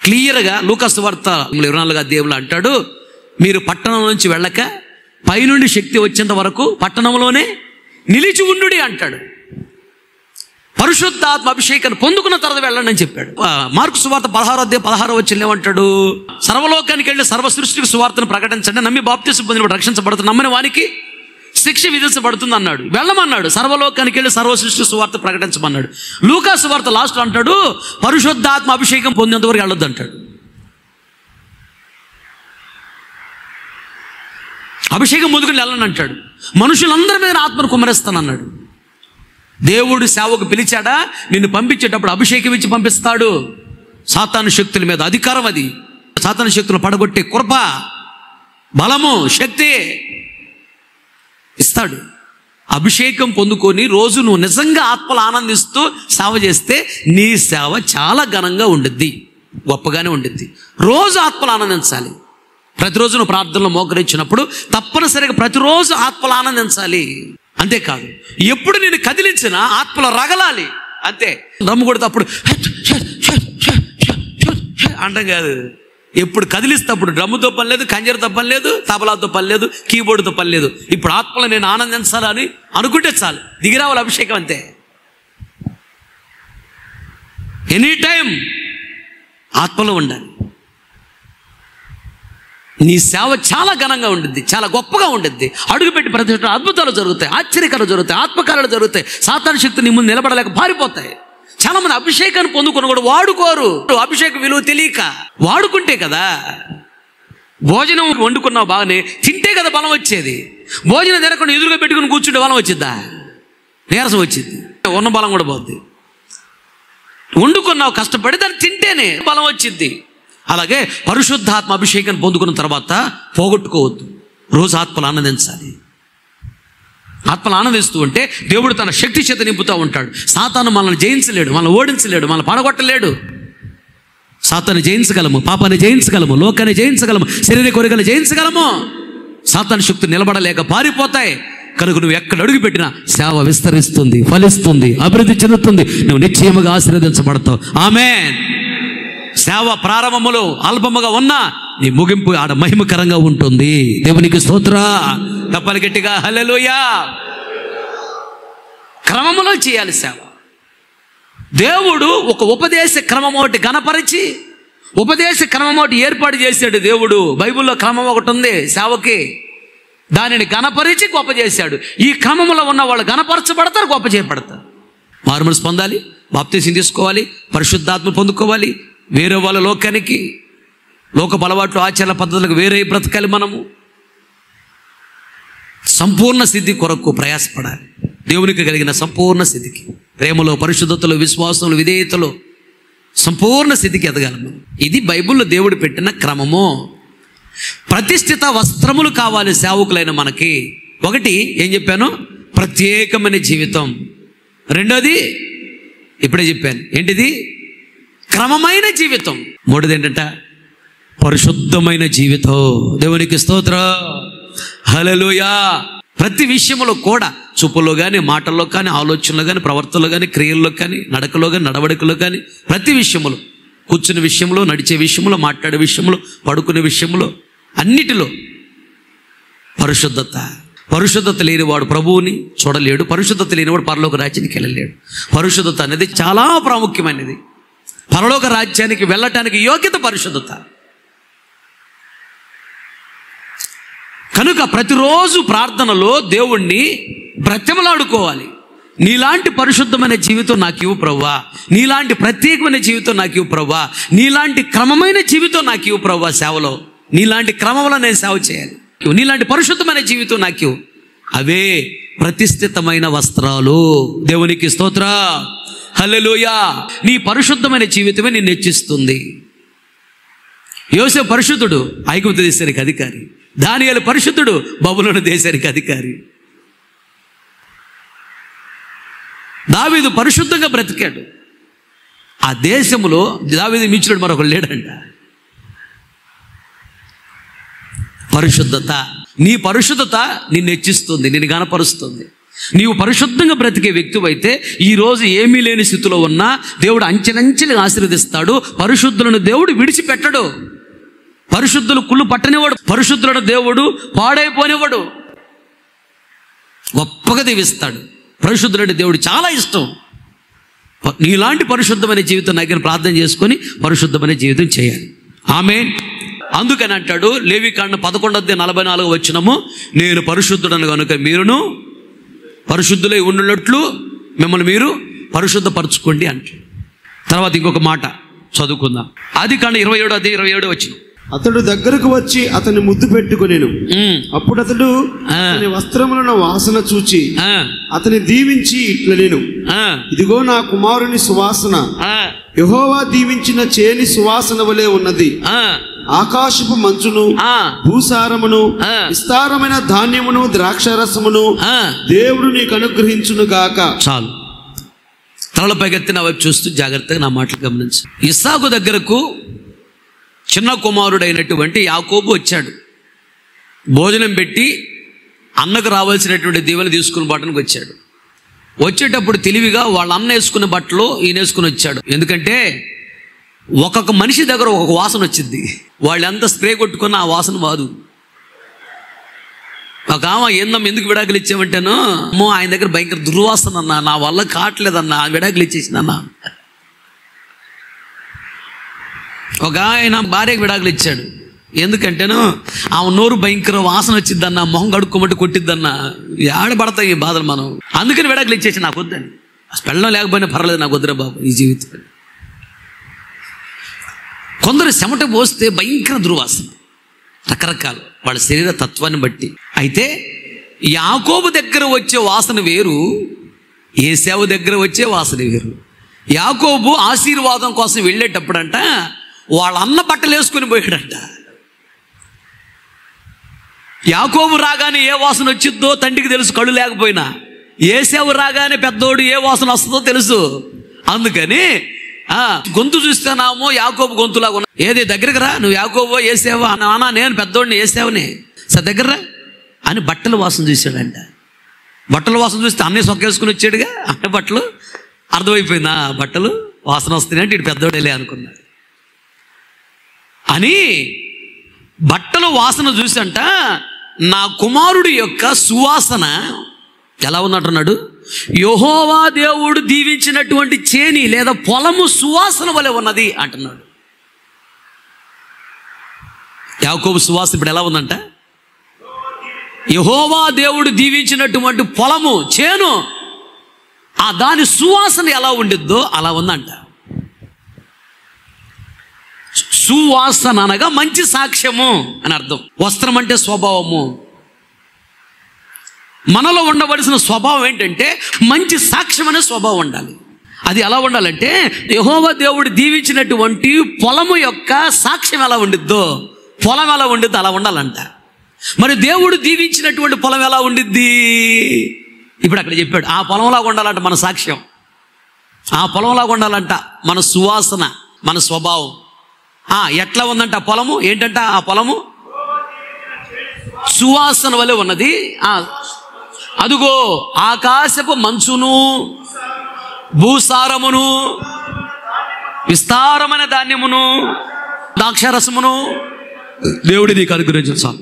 క్లియర్గా లూకా సువార్త 24వ అధ్యాయంలో అంటాడు, మీరు పట్టణం నుంచి వెళ్ళక పైనుండి శక్తి వచ్చేంత వరకు పట్టణంలోనే నిలిచి ఉండుడి అంటాడు. పరిశుద్ధాత్మ అభిషేకాన్ని పొందుకున్న తర్వాత వెళ్ళండి అని చెప్పాడు. మార్కు సువార్త 16వ అధ్యాయం 16వ వచనం ఏమంటాడు? సర్వలోకానికి వెళ్ళి సర్వ సృష్టికి సువార్తను ప్రకటించండి, నమ్మి బాప్తిసం పొందిన రక్షించబడుతుంది, నమ్మని వానికి శిక్ష విధించబడుతుంది అన్నాడు. వెళ్ళమన్నాడు. సర్వలోకానికి వెళ్ళి సర్వ సృష్టి సువార్త ప్రకటించమన్నాడు. లూకా సువార్త లాస్ట్లో అంటాడు, పరిశుద్ధాత్మ అభిషేకం పొందేంత వరకు వెళ్ళొద్దు అంటాడు. అభిషేకం ముందుకుని వెళ్ళని అంటాడు. మనుషులందరి మీద ఆత్మను కుమ్మరిస్తానన్నాడు. దేవుడు సేవకు పిలిచాడా, నిన్ను పంపించేటప్పుడు అభిషేకం ఇచ్చి పంపిస్తాడు. సాతాను శక్తుల మీద అధికారం అది. సాతాను శక్తులను పడగొట్టే కృప, బలము, శక్తి ఇస్తాడు. అభిషేకం పొందుకొని రోజు నువ్వు నిజంగా ఆత్మలు ఆనందిస్తూ సేవ చేస్తే నీ సేవ చాలా ఘనంగా ఉండిద్ది, గొప్పగానే ఉండిద్ది. రోజు ఆత్మలు ఆనందించాలి. ప్రతిరోజు నువ్వు ప్రార్థనలో మోకరించినప్పుడు తప్పనిసరిగా ప్రతిరోజు ఆత్మలు ఆనందించాలి. అంతేకాదు ఎప్పుడు నేను కదిలించిన ఆత్మలు రగలాలి. అంతే. డ్రమ్ము కొడితే అప్పుడు అంటాం కాదు. ఎప్పుడు కదిలిస్తే అప్పుడు డ్రమ్ముతో పని లేదు, కంజరతో పని లేదు, తబలాతో పని లేదు, కీబోర్డుతో పని లేదు. ఇప్పుడు ఆత్మలో నేను ఆనందించాలని అనుకుంటే చాలు, దిగిరావాలి అభిషేకం. అంతే. ఎనీ టైం ఆత్మలో ఉండాలి. నీ సేవ చాలా ఘనంగా ఉండిద్ది, చాలా గొప్పగా ఉండిద్ది. అడుగుపెట్టి ప్రతి చోట అద్భుతాలు జరుగుతాయి, ఆశ్చర్యకాలు జరుగుతాయి, ఆత్మకార్యాలు జరుగుతాయి. సాతాను శక్తి నీ ముందు నిలబడలేక పారిపోతాయి. చాలా మంది అభిషేకాన్ని పొందుకుని కూడా వాడుకోరు. అభిషేక విలువ తెలియక. వాడుకుంటే కదా. భోజనం వండుకున్నావు బాగానే, తింటే కదా బలం వచ్చేది. భోజనం తినకుండా ఎదురుగా పెట్టుకుని కూర్చుంటే బలం వచ్చిద్దా? నీరసం వచ్చింది, ఉన్న బలం కూడా పోద్ది. వండుకున్నావు కష్టపడి, దాన్ని తింటేనే బలం వచ్చింది. అలాగే పరిశుద్ధాత్మ అభిషేకాన్ని పొందుకున్న తర్వాత పోగొట్టుకోవద్దు. రోజు ఆత్మలు ఆనందించాలి. ఆత్మలు ఆనందిస్తూ ఉంటే దేవుడు తన శక్తి చేత నింపుతూ ఉంటాడు. సాతాను మనల్ని జయించలేడు, మనల్ని ఓడించలేడు, మనల్ని పడగొట్టలేడు. సాతాను జయించగలము, పాపాన్ని జయించగలము, లోకాన్ని జయించగలము, శరీర కోరికలు జయించగలము. సాతాను శక్తి నిలబడలేక పారిపోతాయి. కనుక నువ్వు ఎక్కడ అడుగు పెట్టినా సేవ విస్తరిస్తుంది, ఫలిస్తుంది, అభివృద్ధి చెందుతుంది. నువ్వు నిశ్చయముగా ఆశీర్వదించబడతావు. ఆమేన్. సేవ ప్రారంభములో అల్పముగా ఉన్నా నీ ముగింపు ఆడ మహిమకరంగా ఉంటుంది. దేవునికి స్తోత్రం. తప్పలు గట్టిగా హల్లెలూయా. క్రమములో చేయాలి సేవ. దేవుడు ఒక ఉపదేశ క్రమం ఒకటి గణపరిచి, ఉపదేశ క్రమం ఒకటి ఏర్పాటు చేశాడు దేవుడు. బైబిల్లో క్రమం ఒకటి ఉంది సేవకి. దానిని గణపరిచి గొప్ప చేశాడు. ఈ క్రమంలో ఉన్న వాళ్ళు గణపరచబడతారు, గొప్ప చేయబడతారు. మారుమనసు పొందాలి, బాప్తీసం తీసుకోవాలి, పరిశుద్ధాత్మ పొందుకోవాలి. వేరే వాళ్ళ లోకానికి, లోక అలవాట్లు, ఆచార పద్ధతులకు వేరే బ్రతకాలి. మనము సంపూర్ణ సిద్ధి కొరకు ప్రయాసపడాలి. దేవునికి కలిగిన సంపూర్ణ స్థితికి, ప్రేమలో, పరిశుద్ధతలో, విశ్వాసంలో, విధేయతలో సంపూర్ణ స్థితికి ఎదగాలి మనం. ఇది బైబిల్లో దేవుడు పెట్టిన క్రమము. ప్రతిష్ఠిత వస్త్రములు కావాలి సేవకులైన మనకి. ఒకటి ఏం చెప్పాను? ప్రత్యేకమైన జీవితం. రెండోది ఇప్పుడే చెప్పాను, ఏంటిది? క్రమమైన జీవితం. మూడోది ఏంటంట? పరిశుద్ధమైన జీవితం. దేవునికి స్తోత్రం. హల్లెలూయా. ప్రతి విషయంలో కూడా, చూపులో కానీ, మాటల్లో కానీ, ఆలోచనలో కానీ, ప్రవర్తనలో కానీ, క్రియల్లో కానీ, నడకలో కానీ, నడవడికలో కానీ, ప్రతి విషయంలో, కూర్చునే విషయంలో, నడిచే విషయంలో, మాట్లాడే విషయంలో, పడుకునే విషయంలో, అన్నిటిలో పరిశుద్ధత. పరిశుద్ధత లేనివాడు ప్రభువుని చూడలేడు. పరిశుద్ధత లేనివాడు పరలోక రాజ్యానికి వెళ్ళలేడు. పరిశుద్ధత అనేది చాలా ప్రాముఖ్యమైనది. పరలోక రాజ్యానికి వెళ్ళటానికి యోగ్యత పరిశుద్ధత. కనుక ప్రతిరోజు ప్రార్థనలో దేవుణ్ణి బ్రతిమలాడుకోవాలి. నీలాంటి పరిశుద్ధమైన జీవితం నాకు ఇవ్వు ప్రభువా, నీలాంటి ప్రత్యేకమైన జీవితం నాకు ఇవ్వు ప్రభువా, నీలాంటి క్రమమైన జీవితం నాకు ఇవ్వు ప్రభువా. సేవలో నీలాంటి క్రమంలో నేను సేవ చేయాలి, నీలాంటి పరిశుద్ధమైన జీవితం నాకు ఇవ్వు. అవే ప్రతిష్ఠితమైన వస్త్రాలు. దేవునికి స్తోత్రం. హల్లెలూయా. నీ పరిశుద్ధమైన జీవితమే నిన్ను హెచ్చిస్తుంది. యోసేపు పరిశుద్ధుడు, ఐగుప్తు దేశానికి అధికారి. దానియేలు పరిశుద్ధుడు, బబులోను దేశానికి అధికారి. దావీదు పరిశుద్ధంగా బ్రతికాడు. ఆ దేశంలో దావీదు మించినోడు మరొకడు లేడంట. పరిశుద్ధత. నీ పరిశుద్ధత నిన్ను హెచ్చిస్తుంది, నిన్ను గణపరుస్తుంది. నీవు పరిశుద్ధంగా బ్రతికే వ్యక్తివైతే ఈరోజు ఏమీ లేని స్థితిలో ఉన్నా దేవుడు అంచెలంచెలుగా ఆశీర్వదిస్తాడు. పరిశుద్ధులను దేవుడు విడిచిపెట్టడు. పరిశుద్ధులు కుళ్ళు పట్టనివాడు. పరిశుద్ధులను దేవుడు పాడైపోనివాడు. గొప్పగా దీవిస్తాడు. పరిశుద్ధులంటే దేవుడు చాలా ఇష్టం. నీలాంటి పరిశుద్ధమైన జీవితం నాకు ప్రార్థన చేసుకొని పరిశుద్ధమైన జీవితం చేయాలి. ఆమేన్. అందుకని అంటాడు లేవికాండం 11:44 నేను పరిశుద్ధుడను కనుక మీరును పరిశుద్ధులై ఉండునట్లు మిమ్మల్ని మీరు పరిశుద్ధపరచుకోండి అంటాడు. తర్వాత ఇంకొక మాట చదువుకుందాం. ఆదికాండం 27:27 అతడు దగ్గరకు వచ్చి అతన్ని ముద్దు పెట్టుకొనెను. అప్పుడు అతడు అతని వస్త్రములను వాసన చూచి అతని దీవించి ఇట్లనెను, ఇదిగో నా కుమారుని సువాసన యెహోవా దీవించిన చేని సువాసన వలె ఉన్నది. ఆకాశపు మంచును, భూసారమును, విస్తారమైన ధాన్యమును, ద్రాక్షరసమును దేవుడు నీకు అనుగ్రహించును గాక. చాలు. తలల పైకెత్తి నా వైపు చూస్తూ జాగ్రత్తగా నా మాటలు గమనించు. ఇస్సాకు దగ్గరకు చిన్న కుమారుడైనటువంటి యాకోబు వచ్చాడు. భోజనం పెట్టి అన్నకు రావాల్సినటువంటి దీవెనలు తీసుకుని బట్టనికి వచ్చాడు. వచ్చేటప్పుడు తెలివిగా వాళ్ళ అన్న వేసుకున్న బట్టలు ఈయన వేసుకుని వచ్చాడు. ఎందుకంటే ఒక్కొక్క మనిషి దగ్గర ఒక్కొక్క వాసన వచ్చింది. వాళ్ళు ఎంత స్ప్రే కొట్టుకున్నా ఆ వాసన బాదు. ఒక ఆమె ఏందమ్మా ఎందుకు విడాకులు ఇచ్చామంటాను, అమ్మో ఆయన దగ్గర భయంకర దుర్వాసన అన్నా, నా వల్ల కావట్లేదన్నా, విడాకులు ఇచ్చేసిందన్నా. ఒక ఆయన భార్యకు విడాకులు ఇచ్చాడు. ఎందుకంటేను ఆమె నోరు భయంకర వాసన వచ్చిద్దన్నా, మొహం కడుక్కోమంటే కొట్టిద్దన్నా. ఏడబడతాయి ఈ బాధలు మనం. అందుకని విడాకులు ఇచ్చేసి నాకు వద్దని. పెళ్ళం లేకపోయినా పర్వాలేదు, నాకు వద్దురా బాబు ఈ జీవితం. కొందరు చెమట పోస్తే భయంకర దుర్వాసన, రకరకాలు వాళ్ళ శరీర తత్వాన్ని బట్టి. అయితే యాకోబు దగ్గర వచ్చే వాసన వేరు, ఏశావు దగ్గర వచ్చే వాసన వేరు. యాకోబు ఆశీర్వాదం కోసం వెళ్ళేటప్పుడంట వాళ్ళ అన్న బట్టలు వేసుకుని పోయాడంట. యాకోబు రాగానే ఏ వాసన వచ్చిద్దో తండ్రికి తెలుసు, కళ్ళు లేకపోయినా. ఏశావు రాగానే పెద్దోడు ఏ వాసన వస్తుందో తెలుసు. అందుకని గొంతు చూస్తున్నామో యాకోబు గొంతులాగా ఉన్నా, ఏది దగ్గరకు రా, నువ్వు యాకోబో ఏసావో నానా, నేను పెద్దోడిని ఏసావుని, సార్ దగ్గర రా అని బట్టల వాసన చూశాడంట. బట్టల వాసన చూస్తే అన్నీ సొక్కేసుకుని వచ్చాడుగా, అన్న బట్టలు అర్థమైపోయింది. బట్టలు వాసన వస్తున్నాయి అంటే ఇటు పెద్దోడేలే అనుకున్నాడు అని. బట్టల వాసన చూసంట నా కుమారుడి యొక్క సువాసన ఎలా ఉందంటున్నాడు, యెహోవా దేవుడు దీవించినటువంటి చేని లేదా పొలము సువాసన వలె ఉన్నది అంటున్నాడు. యాకోబు సువాసన ఇప్పుడు ఎలా ఉందంట, యెహోవా దేవుడు దీవించినటువంటి పొలము చేను దాని సువాసన ఎలా ఉండిద్దో అలా ఉందంట. సువాసన అనగా మంచి సాక్ష్యము అని అర్థం. వస్త్రం అంటే స్వభావము. మనలో ఉండవలసిన స్వభావం ఏంటంటే మంచి సాక్ష్యం అనే స్వభావం ఉండాలి. అది ఎలా ఉండాలంటే యెహోవా దేవుడు దీవించినటువంటి పొలము యొక్క సాక్ష్యం ఎలా ఉండిద్దో, పొలం ఎలా ఉండిద్దో అలా ఉండాలంట. మరి దేవుడు దీవించినటువంటి పొలం ఎలా ఉండిద్ది, ఇప్పుడు అక్కడ చెప్పాడు. ఆ పొలంలాగా ఉండాలంట మన సాక్ష్యం, ఆ పొలంలాగా ఉండాలంట మన సువాసన, మన స్వభావం. ఎట్లా ఉందంట ఆ పొలము, ఏంటంట ఆ పొలము సువాసన వలె ఉన్నది. అదుగో ఆకాశపు మంచును, భూసారమును, విస్తారమైన ధాన్యమును, ద్రాక్షరసమును దేవుడు నీకు అనుగ్రహించు.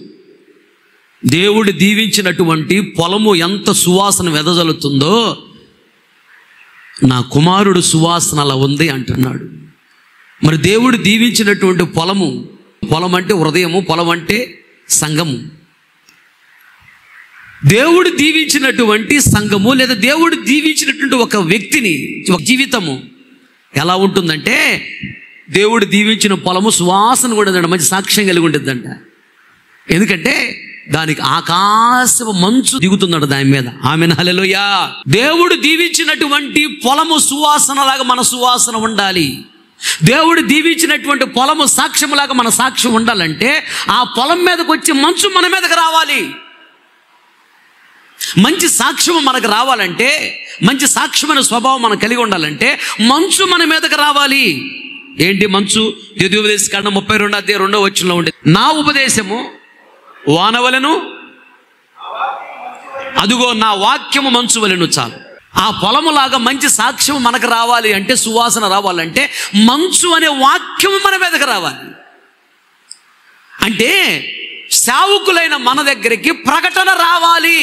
దేవుడు దీవించినటువంటి పొలము ఎంత సువాసన వెదజల్లుతుందో నా కుమారుడు సువాసన అలా ఉంది అంటున్నాడు. మరి దేవుడు దీవించినటువంటి పొలము, పొలం అంటే హృదయము, పొలం అంటే సంఘము. దేవుడు దీవించినటువంటి సంఘము లేదా దేవుడు దీవించినటువంటి ఒక వ్యక్తిని, ఒక జీవితము ఎలా ఉంటుందంటే దేవుడు దీవించిన పొలము సువాసన కూడా ఉందంట, మంచి సాక్ష్యం కలిగి ఉంటుందంట. ఎందుకంటే దానికి ఆకాశపు మంచు దిగుతుందట దాని మీద. ఆమేన్, హల్లెలూయా. దేవుడు దీవించినటువంటి పొలము సువాసనలాగా మన సువాసన ఉండాలి. దేవుడు దీవించినటువంటి పొలము సాక్ష్యములాగా మన సాక్ష్యం ఉండాలంటే ఆ పొలం మీదకి వచ్చి మంచు మన మీదకి రావాలి. మంచి సాక్ష్యం మనకు రావాలంటే, మంచి సాక్ష్యమైన స్వభావం మనం కలిగి ఉండాలంటే మంచు మన మీదకి రావాలి. ఏంటి మంచు? ద్వితీయోపదేశకాండం 32:2 ఉండే, నా ఉపదేశము వానవలెను, అదుగో నా వాక్యము మంచు వలెను. చాలు. ఆ పొలములాగా మంచి సాక్ష్యం మనకు రావాలి అంటే, సువాసన రావాలంటే మంచు అనే వాక్యము మన మీదకి రావాలి. అంటే సేవకులైన మన దగ్గరికి ప్రకటన రావాలి.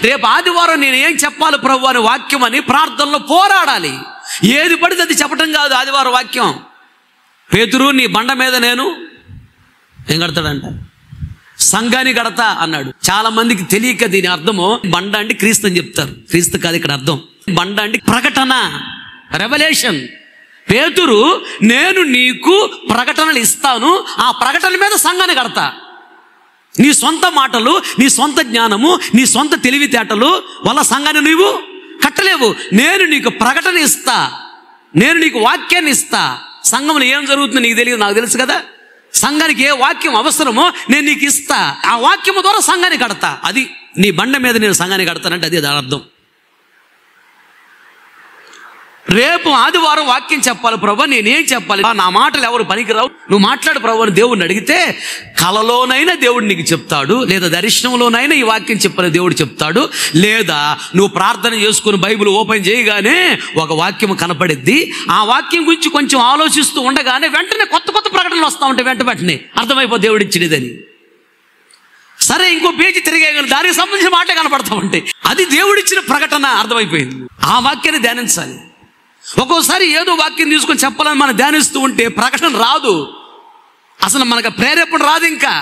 రేపు ఆదివారం నేను ఏం చెప్పాలి ప్రభు అని వాక్యం అని ప్రార్థనలో పోరాడాలి. ఏది పడితే అది చెప్పటం కాదు ఆదివారం వాక్యం. పేతురు నీ బండ మీద నేను ఏం కడతాడంట, సంఘాన్ని కడతా అన్నాడు. చాలా మందికి తెలియక దీని అర్థము బండ అంటే క్రీస్తు అని చెప్తారు. క్రీస్తు కాదు ఇక్కడ అర్థం. బండ అంటే ప్రకటన, రెవల్యూషన్. పేతురు నేను నీకు ప్రకటనలు ఇస్తాను, ఆ ప్రకటన మీద సంఘాన్ని కడతా. నీ సొంత మాటలు, నీ సొంత జ్ఞానము, నీ సొంత తెలివితేటలు వల్ల సంఘాన్ని నువ్వు కట్టలేవు. నేను నీకు ప్రకటన ఇస్తా, నేను నీకు వాక్యాన్ని ఇస్తా. సంఘంలో ఏం జరుగుతుందో నీకు తెలియదు, నాకు తెలుసు కదా. సంఘానికి ఏ వాక్యం అవసరమో నేను నీకు ఇస్తా, ఆ వాక్యము ద్వారా సంఘాన్ని కడతా. అది నీ బండ మీద నేను సంఘాన్ని కడతానంటే అదే దాని అర్థం. రేపు ఆదివారం వాక్యం చెప్పాలి ప్రభు, నేనేం చెప్పాలి, నా మాటలు ఎవరు పనికిరావు, నువ్వు మాట్లాడు ప్రభు అని దేవుడిని అడిగితే కలలోనైనా దేవుడు నీకు చెప్తాడు, లేదా దర్శనంలోనైనా ఈ వాక్యం చెప్పని దేవుడు చెప్తాడు, లేదా నువ్వు ప్రార్థన చేసుకుని బైబిల్ ఓపెన్ చేయగానే ఒక వాక్యం కనపడిద్ది. ఆ వాక్యం గురించి కొంచెం ఆలోచిస్తూ ఉండగానే వెంటనే కొత్త కొత్త ప్రకటనలు వస్తూ ఉంటాయి. వెంటనే అర్థమైపో దేవుడు ఇచ్చినదని. సరే, ఇంకో పేజీ తిరిగే దానికి సంబంధించిన మాటే కనపడతా ఉంటాయి. అది దేవుడిచ్చిన ప్రకటన అర్థమైపోయింది. ఆ వాక్యాన్ని ధ్యానించాలి. ఒక్కోసారి ఏదో వాక్యం తీసుకొని చెప్పాలని మనం ధ్యానిస్తూ ఉంటే ప్రకటన రాదు, అసలు మనకు ప్రేరేపణ రాదు, ఇంకా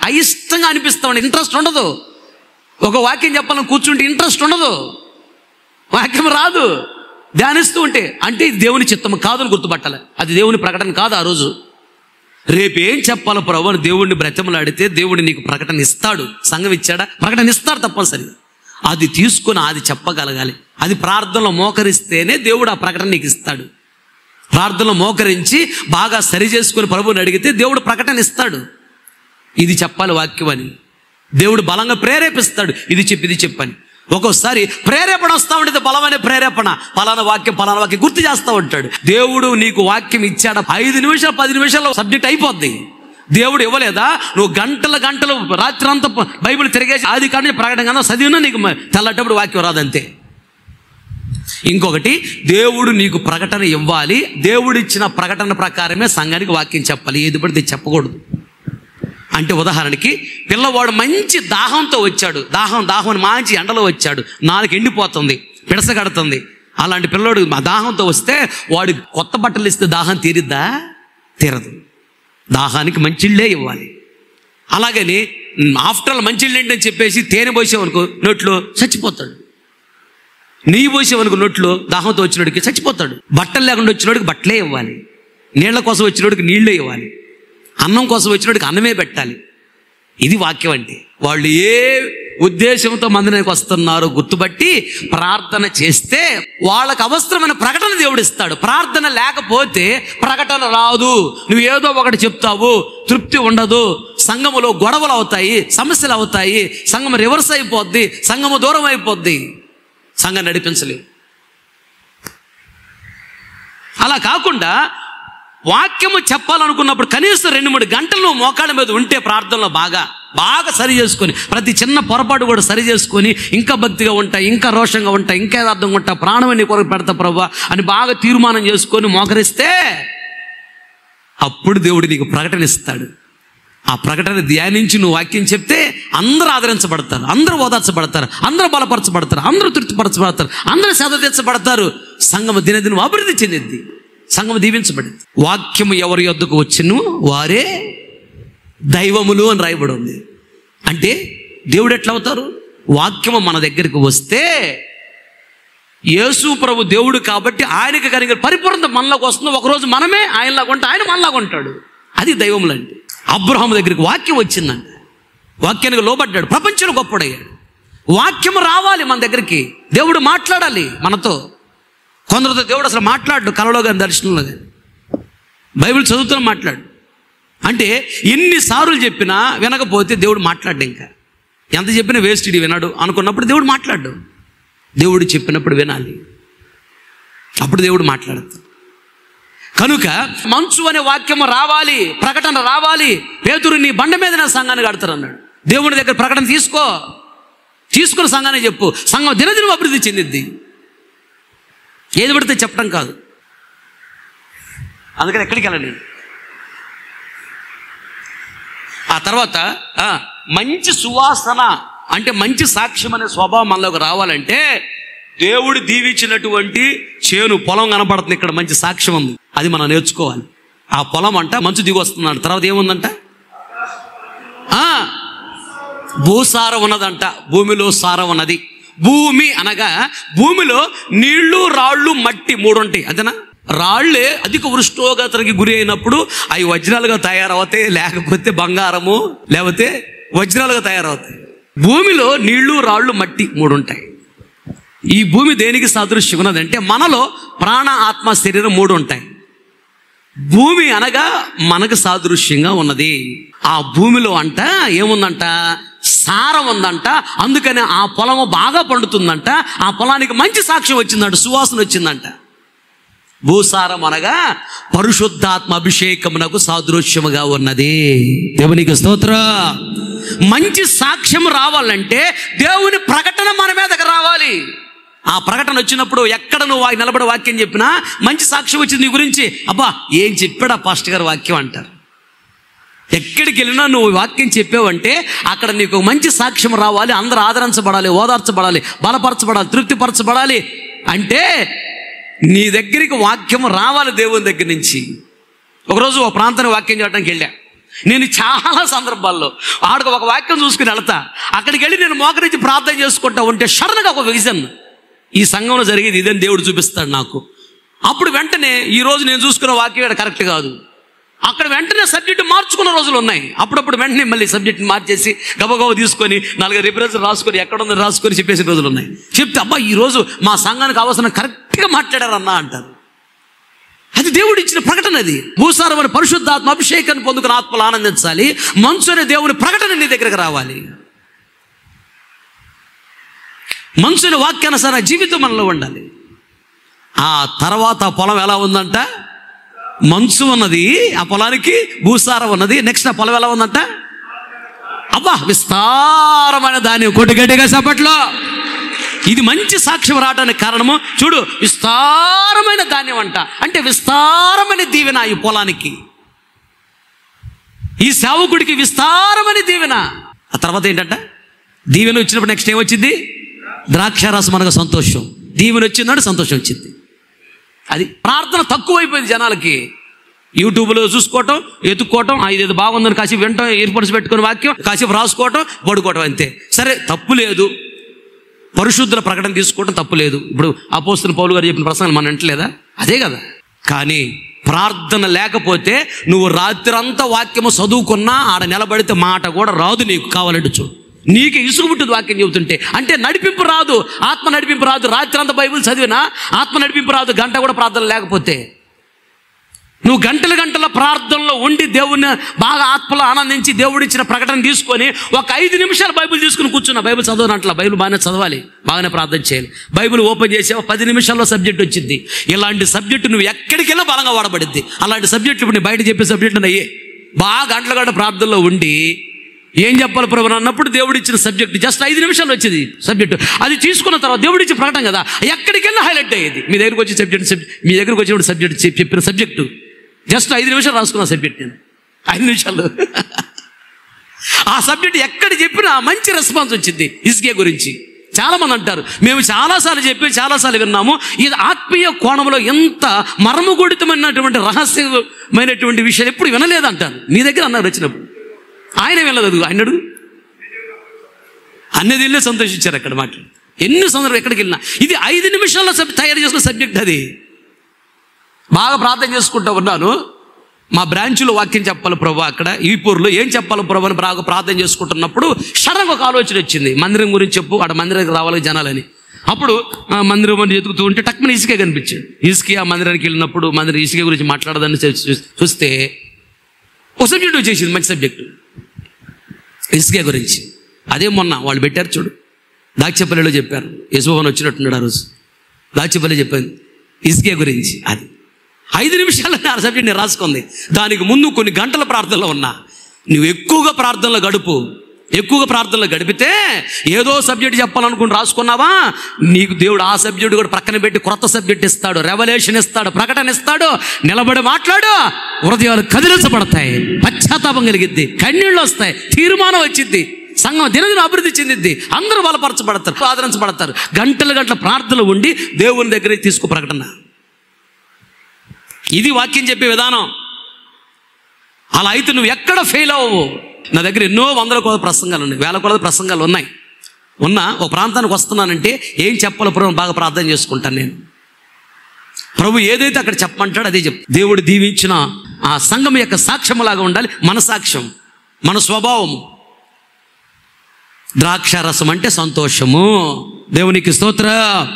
అయిష్టంగా అనిపిస్తాం, ఇంట్రెస్ట్ ఉండదు. ఒక వాక్యం చెప్పాలని కూర్చుంటే ఇంట్రెస్ట్ ఉండదు, వాక్యం రాదు ధ్యానిస్తూ ఉంటే. అంటే ఇది దేవుని చిత్తము కాదని గుర్తుపట్టాలి, అది దేవుని ప్రకటన కాదు. ఆ రోజు రేపు ఏం చెప్పాలో ప్రభు అని దేవుడిని బ్రతిమలాడితే దేవుడు నీకు ప్రకటన ఇస్తాడు. సంఘం ఇచ్చాడా? ప్రకటన ఇస్తాడు తప్పనిసరిగా. అది తీసుకుని అది చెప్పగలగాలి. అది ప్రార్థనలో మోకరిస్తేనే దేవుడు ఆ ప్రకటన నీకు ఇస్తాడు. ప్రార్థనలో మోకరించి బాగా సరి చేసుకుని ప్రభువుని అడిగితే దేవుడు ప్రకటన ఇస్తాడు. ఇది చెప్పాలి వాక్యం అని దేవుడు బలంగా ప్రేరేపిస్తాడు. ఇది చెప్పని ఒక్కోసారి ప్రేరేపణ వస్తూ ఉంటుంది, బలమైన ప్రేరేపణ, పలానా వాక్యం గుర్తు చేస్తూ ఉంటాడు. దేవుడు నీకు వాక్యం ఇచ్చాడు, 5 నిమిషాలు 10 నిమిషాల్లో సబ్జెక్ట్ అయిపోద్ది. దేవుడు ఇవ్వలేదా? నువ్వు గంటలు రాత్రి అంతా బైబిల్ తిరిగేసి ఆది కాండం ప్రకటన చదివినా నీకు తెల్లటప్పుడు వాక్యం రాదంతే. ఇంకొకటి, దేవుడు నీకు ప్రకటన ఇవ్వాలి. దేవుడు ఇచ్చిన ప్రకటన ప్రకారమే సంఘానికి వాక్యం చెప్పాలి, ఏది పడితే చెప్పకూడదు. అంటే ఉదాహరణకి పిల్లవాడు మంచి దాహంతో వచ్చాడు, దాహం అని మంచి ఎండలో వచ్చాడు, నాలుగు ఎండిపోతుంది, పిడసగడుతుంది. అలాంటి పిల్లవాడు దాహంతో వస్తే వాడు కొత్త బట్టలు ఇస్తే దాహం తీరిద్దా? తీరదు. దాహానికి మంచిళ్ళే ఇవ్వాలి. అలాగని ఆఫ్టర్ ఆల్ మంచిళ్ళు ఏంటని చెప్పేసి తేనె పోసేవనుకో నోట్లో చచ్చిపోతాడు, నెయ్యి పోసేవనుకో నోట్లో దాహంతో వచ్చినోడికి చచ్చిపోతాడు. బట్టలు లేకుండా వచ్చినోడికి బట్టలే ఇవ్వాలి, నీళ్ల కోసం వచ్చినోడికి నీళ్ళే ఇవ్వాలి, అన్నం కోసం వచ్చినోడికి అన్నమే పెట్టాలి. ఇది వాక్యం అంటే. వాళ్ళు ఏ ఉద్దేశంతో మందిరానికి వస్తున్నారో గుర్తుపట్టి ప్రార్థన చేస్తే వాళ్ళకు అవసరమైన ప్రకటన దేవుడు ఇస్తాడు. ప్రార్థన లేకపోతే ప్రకటన రాదు. నువ్వు ఏదో ఒకటి చెప్తావు, తృప్తి ఉండదు, సంఘములో గొడవలు అవుతాయి, సమస్యలు అవుతాయి, సంఘం రివర్స్ అయిపోద్ది, సంఘము దూరం అయిపోద్ది, సంఘం నడిపించలేవు. అలా కాకుండా వాక్యము చెప్పాలనుకున్నప్పుడు కనీసం 2-3 గంటలు నువ్వు మోకాళ్ళ మీద ఉంటే ప్రార్థనలో బాగా సరి చేసుకొని, ప్రతి చిన్న పొరపాటు కూడా సరి చేసుకొని, ఇంకా భక్తిగా ఉంటా, ఇంకా రోషంగా ఉంటా, ఇంకా యథార్థంగా ఉంటా, ప్రాణం నీ కొరకు పెడతా ప్రభువా అని బాగా తీర్మానం చేసుకొని మోకరిస్తే అప్పుడు దేవుడు నీకు ప్రకటన ఇస్తాడు. ఆ ప్రకటన ధ్యానించి నువ్వు వాక్యం చెప్తే అందరూ ఆదరించబడతారు, అందరూ ఓదార్చబడతారు, అందరూ బలపరచబడతారు, అందరూ తృప్తిపరచబడతారు, అందరూ సేద తీర్చబడతారు. సంఘము దినదినం అభివృద్ధి చెందింది, సంఘం దీవించబడింది. వాక్యము ఎవరి యొద్దకు వచ్చును వారే దైవములు అని రాయబడి ఉంది. అంటే దేవుడు ఎట్లా అవుతారు? వాక్యము మన దగ్గరికి వస్తే యేసు ప్రభు దేవుడు కాబట్టి ఆయనకి కలిగిన పరిపూర్ణత మనలోకి వస్తుంది. ఒకరోజు మనమే ఆయనలాగా ఉంటాం, ఆయన మనలాగా ఉంటాడు. అది దైవములు అంటే. అబ్రహాము దగ్గరికి వాక్యం వచ్చిందంట, వాక్యానికి లోబడ్డాడు, ప్రపంచంలో గొప్పడయ్యాడు. వాక్యము రావాలి మన దగ్గరికి, దేవుడు మాట్లాడాలి మనతో. కొందరితో దేవుడు అసలు మాట్లాడు, కలలో కానీ దర్శనంలో కానీ, బైబిల్ చదువుతున్న మాట్లాడు. అంటే ఎన్నిసార్లు చెప్పినా వినకపోతే దేవుడు మాట్లాడు. ఇంకా ఎంత చెప్పినా వేస్ట్, ఇది వినడు అనుకున్నప్పుడు దేవుడు మాట్లాడు. దేవుడు చెప్పినప్పుడు వినాలి, అప్పుడు దేవుడు మాట్లాడతాడు. కనుక మంచు అనే వాక్యము రావాలి, ప్రకటన రావాలి. పేతురు నీ బండ మీద నా సంఘాన్ని కడతారు అన్నాడు. దేవుడి దగ్గర ప్రకటన తీసుకుని సంఘాన్ని చెప్పు. సంఘం దినదినం అభివృద్ధి చెందిద్ది, ఏది పడితే చెప్పడం కాదు. అందుకని ఎక్కడికి వెళ్ళండి. ఆ తర్వాత మంచి సువాసన అంటే మంచి సాక్ష్యం అనే స్వభావం మనలోకి రావాలంటే దేవుడు దీవించినటువంటి పొలం కనపడుతుంది, ఇక్కడ మంచి సాక్ష్యం ఉంది, అది మనం నేర్చుకోవాలి. ఆ పొలం అంట మంచు దిగి వస్తుందంట. తర్వాత ఏముందంట? భూసారం ఉన్నదంట, భూమిలో సారం ఉన్నది. భూమి అనగా భూమిలో నీళ్లు, రాళ్ళు, మట్టి 3 ఉంటాయి. అంతేనా? రాళ్లే అధిక ఉష్ణోగ్రతకి గురి అయినప్పుడు అవి వజ్రాలుగా తయారవుతాయి, లేకపోతే బంగారము, లేకపోతే వజ్రాలుగా తయారవుతాయి. భూమిలో నీళ్లు, రాళ్ళు, మట్టి 3 ఉంటాయి. ఈ భూమి దేనికి సాదృశ్యం ఉన్నదంటే మనలో ప్రాణ, ఆత్మ, శరీరం 3 ఉంటాయి. భూమి అనగా మనకు సాదృశ్యంగా ఉన్నది. ఆ భూమిలో అంట ఏముందంట, సారం ఉందంట. అందుకని ఆ పొలము బాగా పండుతుందంట. ఆ పొలానికి మంచి సాక్ష్యం వచ్చిందంట, సువాసన వచ్చిందంట. భూసారం అనగా పరిశుద్ధాత్మ అభిషేకమునకు సాదృశ్యముగా ఉన్నది. దేవునికి స్తోత్రం. మంచి సాక్ష్యం రావాలంటే దేవుని ప్రకటన మన మీదకి రావాలి. ఆ ప్రకటన వచ్చినప్పుడు ఎక్కడ నువ్వు నిలబడి వాక్యం చెప్పినా మంచి సాక్ష్యం వచ్చింది నీ గురించి. అబ్బా ఏం చెప్పాడా పాస్టర్ గారు వాక్యం అంటారు. ఎక్కడికి వెళ్ళినా నువ్వు వాక్యం చెప్పావంటే అక్కడ నీకు మంచి సాక్ష్యం రావాలి. అందరూ ఆదరించబడాలి, ఓదార్చబడాలి, బలపరచబడాలి, తృప్తిపరచబడాలి. అంటే నీ దగ్గరికి వాక్యం రావాలి దేవుని దగ్గర నుంచి. ఒకరోజు ఒక ప్రాంతానికి వాక్యం చేయడానికి వెళ్ళా. నేను చాలా సందర్భాల్లో ఆడికి ఒక వాక్యం చూసుకుని వెళ్తా. అక్కడికి వెళ్ళి నేను మోకరించి ప్రార్థన చేసుకుంటా ఉంటే సడన్గా ఒక విజన్, ఈ సంఘంలో జరిగేది ఇదని దేవుడు చూపిస్తాడు నాకు. అప్పుడు వెంటనే ఈరోజు నేను చూసుకున్న వాక్యం ఇక్కడ కరెక్ట్ కాదు, అక్కడ వెంటనే సబ్జెక్టు మార్చుకున్న రోజులు ఉన్నాయి. అప్పుడప్పుడు వెంటనే మళ్ళీ సబ్జెక్ట్ని మార్చేసి గబగబ తీసుకొని 4 రిఫరెన్స్ రాసుకొని ఎక్కడుందని రాసుకొని చెప్పేసిన రోజులు ఉన్నాయి. చెప్తే అబ్బా ఈరోజు మా సంఘానికి అవసరం కరెక్ట్గా మాట్లాడారన్నా అంటారు. అది దేవుడు ఇచ్చిన ప్రకటన. అది భూసారం అని పరిశుద్ధాత్మ అభిషేకాన్ని పొందుకుని ఆత్మలు ఆనందించాలి. మనసు అనే దేవుని ప్రకటన నీ దగ్గరకు రావాలి. మనసుని వాక్యానుసార జీవితం మనలో ఉండాలి. ఆ తర్వాత పొలం ఎలా ఉందంట, మంచు ఉన్నది, ఆ పొలానికి భూసారం ఉన్నది. నెక్స్ట్ ఆ పొలం ఎలా ఉందంట, అబ్బా విస్తారమైన ధాన్యం. కొట్టుగట్టిగా సపట్లో ఇది మంచి సాక్ష్యం రావడానికి కారణము చూడు, విస్తారమైన ధాన్యం అంట. అంటే విస్తారమైన దీవెన ఈ పొలానికి, ఈ సేవకుడికి విస్తారమైన దీవెన. ఆ తర్వాత ఏంటంట, దీవెన వచ్చినప్పుడు నెక్స్ట్ ఏమొచ్చింది, ద్రాక్షారసం అనగా సంతోషం. దీవెన వచ్చిందంటే సంతోషం వచ్చింది. అది ప్రార్థన తక్కువైపోయింది జనాలకి. యూట్యూబ్లో చూసుకోవటం, ఎత్తుక్కోవటం, ఇదేదో బాగుందని కాసేపు వింటాం, ఏర్పడిచి పెట్టుకుని వాక్యం కాసేపు రాసుకోవటం, పడుకోవటం, అంతే. సరే తప్పు లేదు, పరిశుద్ధుల ప్రకటన తీసుకోవటం తప్పు లేదు. ఇప్పుడు అపోస్తలుడు పౌలు గారు చెప్పిన ప్రసంగాలు మనం వింటలేదా, అదే కదా. కానీ ప్రార్థన లేకపోతే నువ్వు రాత్రంతా వాక్యము చదువుకున్నా ఆడ నిలబడితే మాట కూడా రాదు నీకు. కావాలంటే చూడు, నీకే ఇసుగు పుట్టింది వాక్యం చెబుతుంటే. అంటే నడిపింపు రాదు, ఆత్మ నడిపింపు రాదు. రాత్రి అంతా బైబిల్ చదివినా ఆత్మ నడిపింపు రాదు, గంట కూడా ప్రార్థన లేకపోతే. నువ్వు గంటల గంటల ప్రార్థనలో ఉండి దేవుని బాగా ఆత్మలో ఆనందించి దేవుడిచ్చిన ప్రకటన తీసుకొని ఒక 5 నిమిషాలు బైబిల్ తీసుకుని కూర్చున్నా. బైబిల్ చదవనట్లా, బైబిల్ బాగానే చదవాలి, బాగానే ప్రార్థన చేయాలి. బైబిల్ ఓపెన్ చేసావు 10 నిమిషాల్లో సబ్జెక్ట్ వచ్చింది. ఇలాంటి సబ్జెక్టు నువ్వు ఎక్కడికి వెళ్ళా బలంగా వాడబడిద్ది. అలాంటి సబ్జెక్టు ఇప్పుడు నేను బయట చెప్పే సబ్జెక్టు అయ్యే బాగా గంటల గంట ప్రార్థనలో ఉండి ఏం చెప్పాలి ప్రభు అన్నప్పుడు దేవుడు ఇచ్చిన సబ్జెక్టు జస్ట్ 5 నిమిషాలు వచ్చేది సబ్జెక్టు. అది తీసుకున్న తర్వాత దేవుడు ఇచ్చిన ప్రకటన కదా, ఎక్కడికి వెళ్ళి హైలైట్ అయ్యేది. మీ దగ్గరకు వచ్చే మీ దగ్గరకు వచ్చినప్పుడు సబ్జెక్ట్ చెప్పిన సబ్జెక్టు జస్ట్ 5 నిమిషాలు రాసుకున్న సబ్జెక్ట్ నేను 5 నిమిషాలు. ఆ సబ్జెక్ట్ ఎక్కడ చెప్పినా మంచి రెస్పాన్స్ వచ్చింది. హిజ్కియా గురించి చాలామంది అంటారు, మేము చాలాసార్లు చెప్పి చాలాసార్లు విన్నాము, ఇది ఆత్మీయ కోణంలో ఎంత మర్మగూడితమైనటువంటి రహస్యమైనటువంటి విషయాలు ఎప్పుడు వినలేదంటారు. మీ దగ్గర అన్నారు వచ్చినప్పుడు, ఆయన వెళ్ళదు, ఆయనడు అన్నది వెళ్ళే సంతోషించారు అక్కడ మాట. ఎన్ని సందర్భాలు ఎక్కడికి వెళ్ళినా ఇది 5 నిమిషాల్లో తయారు చేసిన సబ్జెక్ట్. అది బాగా ప్రార్థన చేసుకుంటూ ఉన్నాను. మా బ్రాంచ్లో వాక్యం చెప్పాలి ప్రభు, అక్కడ ఈపూర్లో ఏం చెప్పాలి ప్రభు అని బాగా ప్రార్థన చేసుకుంటున్నప్పుడు సడన్గా ఒక ఆలోచన వచ్చింది, మందిరం గురించి చెప్పు, అక్కడ మందిరానికి రావాలి జనాలని. అప్పుడు మందిరం అని ఎదుగుతూ ఉంటే టక్కున ఇసుకే కనిపించాడు. ఇసుకే ఆ మందిరానికి వెళ్ళినప్పుడు మందిరం ఇసుకే గురించి మాట్లాడదని చూస్తే ఒక సబ్జెక్టు వచ్చేసింది, మంచి సబ్జెక్టు ఇసుకే గురించి. అదే మొన్న వాళ్ళు పెట్టారు చూడు, దాక్షపల్లిలో చెప్పారు. యశోభన్ వచ్చినట్టున్నాడు ఆ రోజు, దాక్షపల్లి చెప్పాను ఇసుకే గురించి. అది 5 నిమిషాలు ఆ సబ్జెక్ట్ నేను రాసుకుంది. దానికి ముందు కొన్ని గంటల ప్రార్థనలో ఉన్నా. నువ్వు ఎక్కువగా ప్రార్థనలో గడుపు. ఎక్కువగా ప్రార్థనలో గడిపితే ఏదో సబ్జెక్ట్ చెప్పాలనుకుని రాసుకున్నావా, నీకు దేవుడు ఆ సబ్జెక్ట్ కూడా ప్రక్కన పెట్టి కొత్త సబ్జెక్ట్ ఇస్తాడు, రెవల్యూషన్ ఇస్తాడు, ప్రకటన ఇస్తాడు. నిలబడి మాట్లాడు, హృదయాలు కదిలించబడతాయి, పశ్చాత్తాపం కలిగిద్ది, కన్నీళ్ళు వస్తాయి, తీర్మానం వచ్చింది, సంఘం దినదిన అభివృద్ధి చెందిద్ది, అందరూ బలపరచబడతారు, ఆదరించబడతారు. గంటల గంటల ప్రార్థనలు ఉండి దేవుని దగ్గర తీసుకో ప్రకటన. ఇది వాక్యం చెప్పే విధానం. అలా అయితే నువ్వు ఎక్కడ ఫెయిల్ అవ్వవు. నా దగ్గర ఎన్నో 100 కొలది ప్రసంగాలు ఉన్నాయి, 1000 కొలది ప్రసంగాలు ఉన్నాయి. ఒక ప్రాంతానికి వస్తున్నానంటే ఏం చెప్పాలో ప్రభు బాగా ప్రార్థన చేసుకుంటాను నేను. ప్రభు ఏదైతే అక్కడ చెప్పమంటాడో అదే చెప్తాను. దేవుడు దీవించిన ఆ సంఘం యొక్క సాక్ష్యంలాగా ఉండాలి మన సాక్ష్యం, మన స్వభావము. ద్రాక్షారసం అంటే సంతోషము. దేవునికి స్తోత్రం.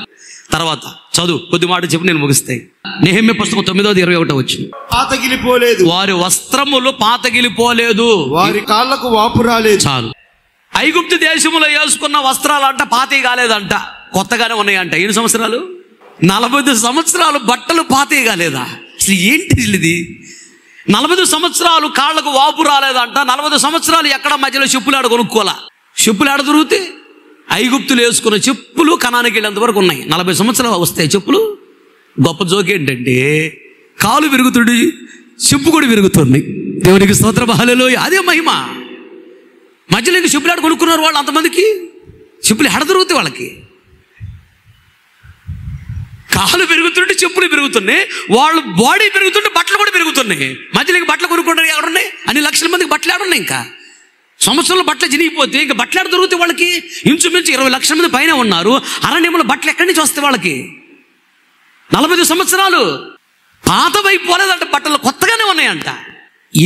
తర్వాత చదువు, కొద్ది మాట చెప్పి నేను ముగిస్తాయి. నెహెమ్యా పుస్తకం 9:21 వచ్చింది. పాతగిలిపోలేదు, వారి వస్త్రములు పాతగిలిపోలేదు, వారి కాళ్ళకు వాపు రాలేదు. చాలు. ఐగుప్తు దేశంలో వేసుకున్న వస్త్రాలంట పాతవి కాలేదంట, కొత్తగానే ఉన్నాయంట. ఎన్ని సంవత్సరాలు? 40 సంవత్సరాలు బట్టలు పాతవి కాలేదా? అసలు ఏంటి ఇది? 40 సంవత్సరాలు కాళ్ళకు వాపు రాలేదంట. 40 సంవత్సరాలు ఎక్కడ మధ్యలో చెప్పులు ఆడ కొనుక్కోలా. చెప్పులు ఆడ దొరికితే ఐగుప్తులు వేసుకున్న చెప్పులు కనానికి వెళ్ళేంత వరకు ఉన్నాయి. 40 సంవత్సరాలు వస్తాయి చెప్పులు. గొప్ప జోక్ ఏంటంటే కాలు విరుగుతుంది, చెప్పు కూడా విరుగుతుంది. దేవునికి స్తోత్రం, హల్లెలూయా. అదే మహిమ. మధ్యలో ఇంక చెప్పులు ఆడ కొనుక్కున్నారు వాళ్ళు. అంతమందికి చెప్పులు ఎడ దొరుకుతాయి వాళ్ళకి? కాలు పెరుగుతుంటే చెప్పులు పెరుగుతున్నాయి, వాళ్ళు బాడీ పెరుగుతుంటే బట్టలు కూడా పెరుగుతున్నాయి. మధ్యలో ఇంక బట్టలు కొనుక్కుంటారు ఎవరున్నాయి? అన్ని లక్షల మందికి బట్టలు ఆడున్నాయి. ఇంకా సంవత్సరంలో బట్టలు చినిగిపోతే ఇంకా బట్టలు ఆడ దొరుకుతాయి వాళ్ళకి? ఇంచుమించు 20 లక్షల మంది పైన ఉన్నారు. అరణ్యంలో బట్టలు ఎక్కడి నుంచి వస్తాయి వాళ్ళకి? 40 సంవత్సరాలు పాతవైపోలేదంట, బట్టలు కొత్తగానే ఉన్నాయంట.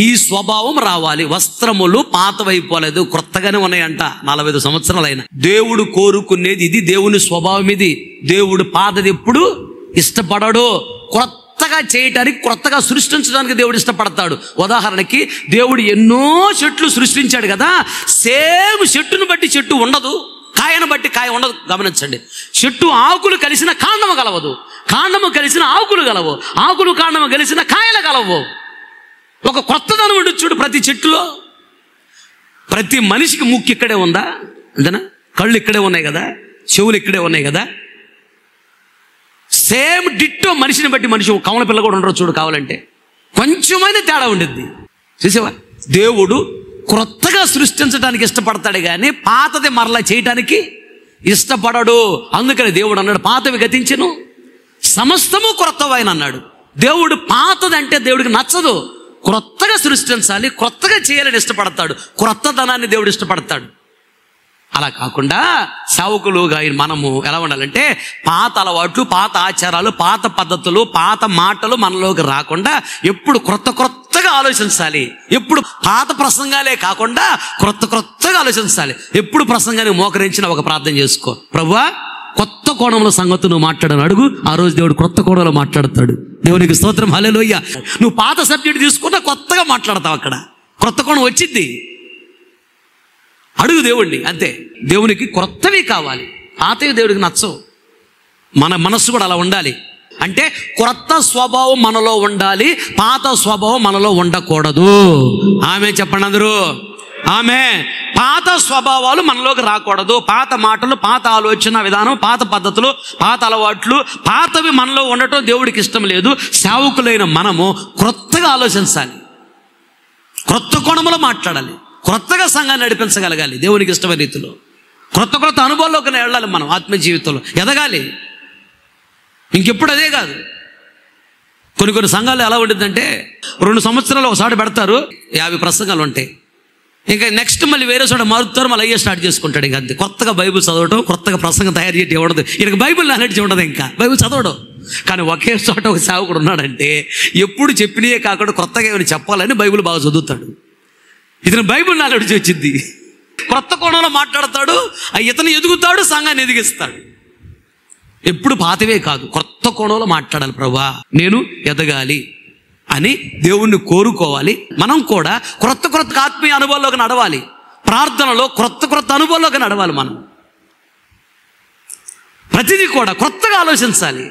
ఈ స్వభావం రావాలి. వస్త్రములు పాతవైపోలేదు, కొత్తగానే ఉన్నాయంట 40 సంవత్సరాలు అయినా. దేవుడు కోరుకునేది ఇది, దేవుని స్వభావం ఇది. దేవుడు పాతది ఎప్పుడు ఇష్టపడడు. కొత్తగా చేయటానికి, కొత్తగా సృష్టించడానికి దేవుడు ఇష్టపడతాడు. ఉదాహరణకి దేవుడు ఎన్నో చెట్లు సృష్టించాడు కదా, సేమ్ చెట్టును బట్టి చెట్టు ఉండదు, కాయను బట్టి కాయ ఉండదు. గమనించండి, చెట్టు ఆకులు కలిసిన కాండము కలవదు, కాండము కలిసిన ఆకులు కలవు, ఆకులు కాండము కలిసిన కాయలు కలవు. ఒక కొత్తదనం ఉండదు చూడు ప్రతి చెట్టులో. ప్రతి మనిషికి ముక్కు ఇక్కడే ఉందా? అంతేనా? కళ్ళు ఇక్కడే ఉన్నాయి కదా, చెవులు ఇక్కడే ఉన్నాయి కదా. సేమ్ డిట్టో మనిషిని బట్టి మనిషి. కమల పిల్ల కూడా ఉండరు చూడు, కావాలంటే కొంచెమైనా తేడా ఉండిద్ది. చూసేవా? దేవుడు క్రొత్తగా సృష్టించడానికి ఇష్టపడతాడు కానీ పాతది మరలా చేయటానికి ఇష్టపడడు. అందుకని దేవుడు అన్నాడు, పాతవి గతించెను, సమస్తము క్రొత్తవైన అన్నాడు. దేవుడు పాతదంటే దేవుడికి నచ్చదు. క్రొత్తగా సృష్టించాలి, క్రొత్తగా చేయాలని ఇష్టపడతాడు. క్రొత్తదనాన్ని దేవుడు ఇష్టపడతాడు. అలా కాకుండా సేవకులుగా మనము ఎలా ఉండాలంటే పాత అలవాట్లు, పాత ఆచారాలు, పాత పద్ధతులు, పాత మాటలు మనలోకి రాకుండా ఎప్పుడు క్రొత్తగా ఆలోచించాలి. ఎప్పుడు పాత ప్రసంగాలే కాకుండా క్రొత్తగా ఆలోచించాలి. ఎప్పుడు ప్రసంగానికి మోకరించిన ఒక ప్రార్థన చేసుకో, ప్రభువా కొత్త కోణంలో సంగతి నువ్వు మాట్లాడని అడుగు. ఆ రోజు దేవుడు కొత్త కోణంలో మాట్లాడతాడు. దేవునికి స్తోత్రం, హల్లెలూయా. నువ్వు పాత సబ్జెక్ట్ తీసుకున్నా కొత్తగా మాట్లాడతావు, అక్కడ కొత్త కోణం వచ్చింది. అడుగు దేవుణ్ణి, అంతే. దేవునికి క్రొత్తవి కావాలి, పాతవి దేవుడికి నచ్చవు. మన మనస్సు కూడా అలా ఉండాలి. అంటే క్రొత్త స్వభావం మనలో ఉండాలి, పాత స్వభావం మనలో ఉండకూడదు. ఆమె చెప్పండి అందరూ, ఆమె. పాత స్వభావాలు మనలోకి రాకూడదు. పాత మాటలు, పాత ఆలోచన విధానం, పాత పద్ధతులు, పాత అలవాట్లు, పాతవి మనలో ఉండటం దేవుడికి ఇష్టం లేదు. సేవకులైన మనము క్రొత్తగా ఆలోచించాలి, క్రొత్త కోణంలో మాట్లాడాలి, క్రొత్తగా సంఘాన్ని నడిపించగలగాలి దేవునికి ఇష్టమైన రీతిలో. క్రొత్త అనుభవాల్లోకి వెళ్ళాలి. మనం ఆత్మీయ జీవితంలో ఎదగాలి. ఇంకెప్పుడు అదే కాదు. కొన్ని సంఘాలు ఎలా ఉంటుందంటే 2 సంవత్సరాలు ఒకసారి పెడతారు, 50 ప్రసంగాలు ఉంటాయి. ఇంకా నెక్స్ట్ మళ్ళీ వేరే చోట మారుతారు, మళ్ళీ అయ్యే స్టార్ట్ చేసుకుంటాడు. ఇంకా అంతే. కొత్తగా బైబిల్ చదవడం, కొత్తగా ప్రసంగం తయారు చేయడం ఉండదు. ఈయనకి బైబిల్ నాలెడ్జ్ ఉండదు, ఇంకా బైబిల్ చదవడం. కానీ ఒకే చోట ఒక సేవకుడు ఉన్నాడంటే ఎప్పుడు చెప్పినయే కాకుండా కొత్తగా ఏమైనా చెప్పాలని బైబిల్ బాగా చదువుతాడు. ఇతను బైబిల్ నాలెడ్జ్ వచ్చింది, కొత్త కోణంలో మాట్లాడతాడు, ఇతను ఎదుగుతాడు, సంఘాన్ని ఎదిగిస్తాడు. ఎప్పుడు పాతవే కాదు, కొత్త కోణంలో మాట్లాడాలి. ప్రభువా నేను ఎదగాలి అని దేవుణ్ణి కోరుకోవాలి. మనం కూడా క్రొత్త ఆత్మీయ అనుభవాల్లోకి నడవాలి. ప్రార్థనలో క్రొత్త అనుభవాల్లోకి నడవాలి. మనం ప్రతిదీ కూడా క్రొత్తగా ఆలోచించాలి.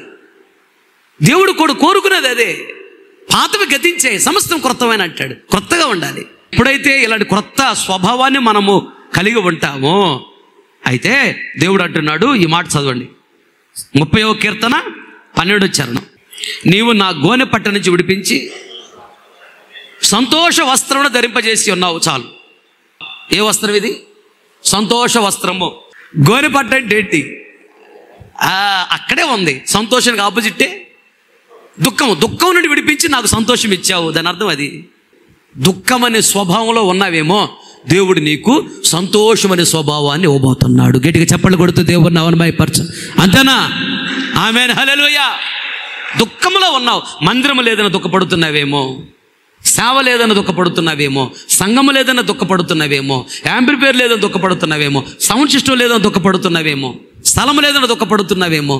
దేవుడు కూడా కోరుకునేది అదే. పాతవి గతించే, సమస్తం క్రొత్తమైన అంటాడు. క్రొత్తగా ఉండాలి. ఎప్పుడైతే ఇలాంటి క్రొత్త స్వభావాన్ని మనము కలిగి ఉంటామో, అయితే దేవుడు అంటున్నాడు, ఈ మాట చదవండి, 30వ కీర్తన 12వ చరణం. నీవు నా గోనె పట్ట నుంచి విడిపించి సంతోష వస్త్రమును ధరింపజేసి ఉన్నావు. చాలు. ఏ వస్త్రం ఇది? సంతోష వస్త్రము. గోనె పట్ట అంటే ఏంటి? అక్కడే ఉంది. సంతోషానికి ఆపోజిట్టే దుఃఖం నుండి విడిపించి నాకు సంతోషం ఇచ్చావు. దాని అర్థం అది. దుఃఖం అనే స్వభావంలో ఉన్నావేమో, దేవుడు నీకు సంతోషం అనే స్వభావాన్ని ఇవ్వబోతున్నాడు. గట్టిగా చప్పట్లు కొడుతూ దేవుడిని అవమానపరచు. అంతేనా? ఆమేన్, హల్లెలూయా. దుఃఖంలో ఉన్నావు, మందిరం లేదని దుఃఖపడుతున్నావేమో, సేవ లేదని దుఃఖపడుతున్నావేమో, సంఘము లేదని దుఃఖపడుతున్నావేమో, యాంప్లిఫైయర్ లేదని దుఃఖపడుతున్నావేమో, సౌండ్ సిస్టమ్ లేదని దుఃఖపడుతున్నావేమో, స్థలం లేదని దుఃఖపడుతున్నావేమో,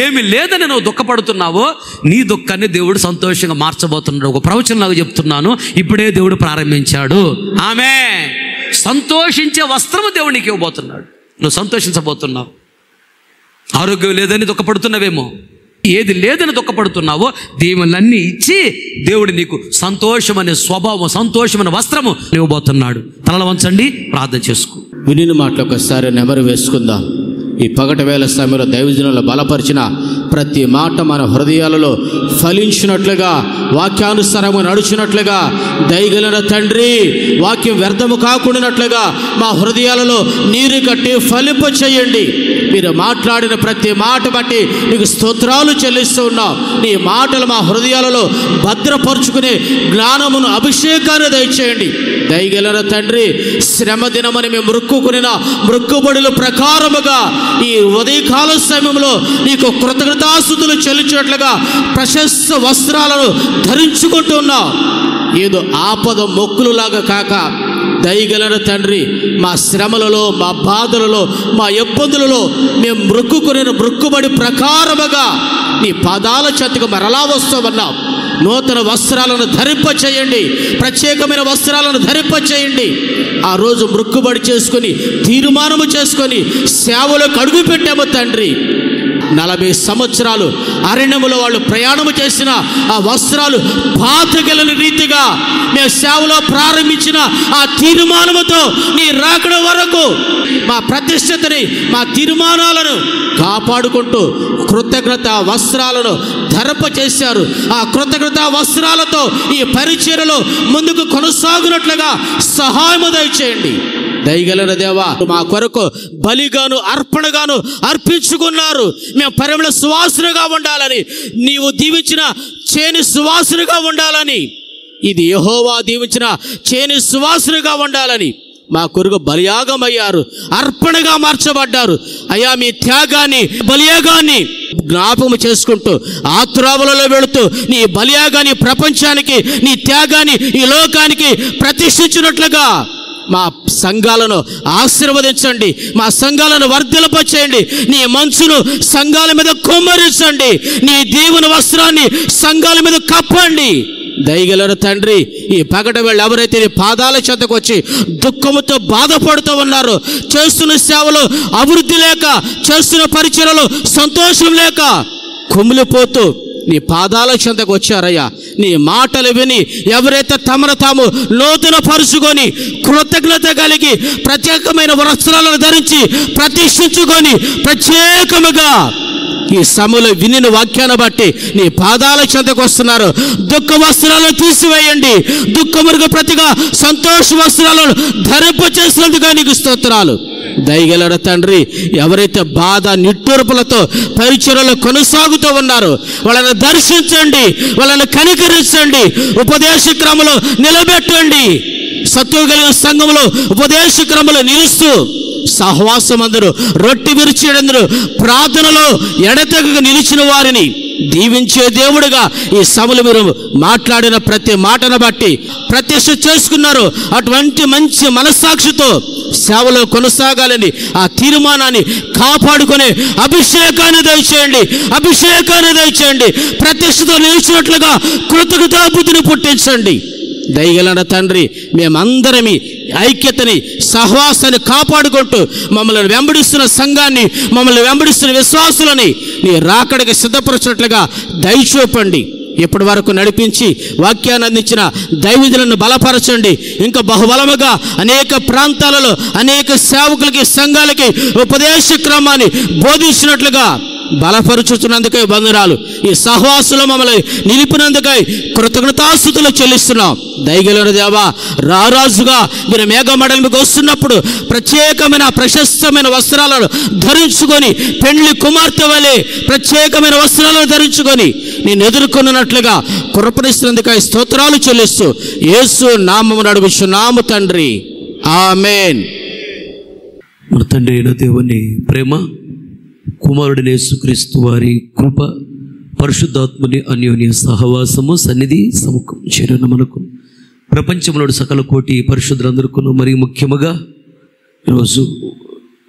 ఏమి లేదని నువ్వు దుఃఖపడుతున్నావో నీ దుఃఖాన్ని దేవుడు సంతోషంగా మార్చబోతున్నాడు. ఒక ప్రవచనలాగా చెప్తున్నాను, ఇప్పుడే దేవుడు ప్రారంభించాడు. ఆమె సంతోషించే వస్త్రము దేవునికి ఇవ్వబోతున్నాడు. నువ్వు సంతోషించబోతున్నావు. ఆరోగ్యం లేదని దుఃఖపడుతున్నావేమో, ఏది లేదని దుఃఖపడుతున్నావో దీవులన్నీ ఇచ్చి దేవుడు నీకు సంతోషమనే స్వభావం, సంతోషమైన వస్త్రము ఇవ్వబోతున్నాడు. తలలు వంచండి, ప్రార్థన చేసుకో. వినిన మాటలు ఒకసారి నెమరు వేసుకుందాం. ఈ పగటి వేళ సమయంలో దైవజనులు బలపరిచిన ప్రతి మాట మన హృదయాలలో ఫలించినట్లుగా, వాక్యానుసారంగా నడుచున్నట్లుగా, దయగలిగిన తండ్రి వాక్యం వ్యర్థము కాకుండానట్లుగా మా హృదయాలలో నీరు కట్టి ఫలింప చేయండి. మీరు మాట్లాడిన ప్రతి మాట బట్టి నీకు స్తోత్రాలు చెల్లిస్తూ ఉన్నాం. నీ మాటలు మా హృదయాలలో భద్రపరుచుకునే జ్ఞానమును, అభిషేకాన్ని దయచేయండి. దయగలిగిన తండ్రి, శ్రమ దినమని మేము మృక్కుకునిన మృక్కుబడుల ప్రకారముగా ఈ ఉదయకాల సమయంలో నీకు కృతజ్ఞతాస్తుతులు చెల్లించినట్లుగా ప్రశస్త వస్త్రాలను ధరించుకుంటున్నాం. ఏదో ఆపద మొక్కులులాగా కాక, దయగలిగిన తండ్రి మా శ్రమలలో, మా బాధలలో, మా ఇబ్బందులలో మేము మృక్కుబడి ప్రకారముగా నీ పాదాల చెంతకు మరలా వస్తామన్నాం. నూతన వస్త్రాలను ధరింపచేయండి, ప్రత్యేకమైన వస్త్రాలను ధరింపచేయండి. ఆ రోజు మృక్కుబడి చేసుకొని, తీర్మానము చేసుకొని సేవలకు అడుగు పెట్టాము తండ్రి. 40 సంవత్సరాలు అరణ్యములో వాళ్ళు ప్రయాణము చేసిన ఆ వస్త్రాలు పాతగలని రీతిగా మేము సేవలో ప్రారంభించిన ఆ తీర్మానముతో నీ రాకడ వరకు మా ప్రతిష్టతని, మా తీర్మానాలను కాపాడుకుంటూ కృతజ్ఞత వస్త్రాలను ధరప చేశారు. ఆ కృతజ్ఞత వస్త్రాలతో ఈ పరిచర్యలో ముందుకు కొనసాగునట్లుగా సహాయము దయచేయండి. దయగలిగిన దేవా, మా కొరకు బలిగాను అర్పణగాను అర్పించుకున్నారు. మేము పరిమళ సువాసనగా ఉండాలని, నీవు దీవించిన చేని సువాసనగా ఉండాలని, ఇది యెహోవా దీవించిన చేని సువాసనగా ఉండాలని మా కొరకు బలియాగమయ్యారు, అర్పణగా మార్చబడ్డారు. అయ్యా, మీ త్యాగాన్ని, బలియాగాన్ని జ్ఞాపకం చేసుకుంటూ ఆత్రావులలో వెళుతూ నీ బలియాగాన్ని ప్రపంచానికి, నీ త్యాగాన్ని ఈ లోకానికి ప్రతిష్ఠించినట్లుగా మా సంఘాలను ఆశీర్వదించండి, మా సంఘాలను వర్ధిల్లపచేయండి. నీ మంచును సంఘాల మీద కుమ్మరించండి, నీ దీవెన వస్త్రాన్ని సంఘాల మీద కప్పండి. దయగలిగిన తండ్రి, ఈ పగటి వేళ ఎవరైతే నీ పాదాల చెంతకు వచ్చి దుఃఖముతో బాధపడుతూ ఉన్నారో, చేస్తున్న సేవలో అభివృద్ధి లేక, చేస్తున్న పరిచర్యలో సంతోషం లేక కుమిలిపోతూ నీ పాదాల చెంతకు వచ్చారయ్యా. నీ మాటలు విని ఎవరైతే తమను తాము నూతన పరుచుకొని కృతజ్ఞత కలిగి ప్రత్యేకమైన వస్త్రాలను ధరించి ప్రతిష్ఠించుకొని ప్రత్యేకముగా ఈ సమయంలో వినిన వాక్యాన్ని బట్టి నీ పాదాల చెంతకు వస్తున్నారు. దుఃఖ వస్త్రాలను తీసివేయండి, దుఃఖములకు ప్రతిగా సంతోష వస్త్రాలను ధరింప చేసినందుగా నీకు స్తోత్రాలు. దయగలిగిన తండ్రి, ఎవరైతే బాధ నిట్టూర్పులతో పరిచర్యలో కొనసాగుతూ ఉన్నారో వాళ్ళని దర్శించండి, వాళ్ళని కనికరించండి, ఉపదేశ క్రమంలో నిలబెట్టండి. సత్తువ కలిగిన సంఘంలో ఉపదేశ క్రమంలో నిలుస్తూ సహవాసమందరూ, రొట్టె విరిచేందరూ, ప్రార్థనలో ఎడతెగక నిలిచిన వారిని దీవించే దేవుడుగా ఈ సభలు మీరు మాట్లాడిన ప్రతి మాటను బట్టి ప్రతిష్ఠ చేసుకున్నారు. అటువంటి మంచి మనస్సాక్షితో సేవలో కొనసాగాలని ఆ తీర్మానాన్ని కాపాడుకునే అభిషేకాన్ని దయచేయండి, అభిషేకాన్ని దయచేయండి. ప్రతిష్ఠతో నిలిచినట్లుగా కృతజ్ఞతాబుద్ధిని పుట్టించండి. దయగలిగిన తండ్రి, మేమందరమీ ఐక్యతని, సహవాసాన్ని కాపాడుకుంటూ మమ్మల్ని వెంబడిస్తున్న సంఘాన్ని, మమ్మల్ని వెంబడిస్తున్న విశ్వాసులని నీ రాకడికి సిద్ధపరచినట్లుగా దయచూపండి. ఇప్పటి వరకు నడిపించి వాక్యాన్ని అందించిన దైవజనులను బలపరచండి. ఇంకా బహుబలముగా అనేక ప్రాంతాలలో అనేక సేవకులకి, సంఘాలకి ఉపదేశ క్రమాన్ని బోధించినట్లుగా బలపరుచుతున్నందుకై వందనాలు. ఈ సహవాసులు మమ్మల్ని నిలిపినందుకై కృతజ్ఞతాస్తుతులు చెల్లిస్తున్నాం. దయగలిగిన దేవా, రారాజుగా మీరు మేఘమండలికి వస్తున్నప్పుడు ప్రత్యేకమైన ప్రశస్తమైన వస్త్రాలను ధరించుకొని, పెండ్లి కుమార్తె వలె ప్రత్యేకమైన వస్త్రాలను ధరించుకొని నేను ఎదుర్కొన్నట్లుగా కృపణిస్తున్నందుకై స్తోత్రాలు చెల్లిస్తూ యేసు నామమున అడుగుచున్నాము తండ్రి, ఆమేన్. మన తండ్రి అయిన దేవుని ప్రేమ, కుమారుడైన యేసుక్రీస్తు వారి కృప, పరిశుద్ధాత్మని అన్యోన్య సహవాసము, సన్నిధి, సముఖం చేరిన మనకు ప్రపంచంలోని సకల కోటి పరిశుద్ధులందరికీ మరి ముఖ్యముగా ఈరోజు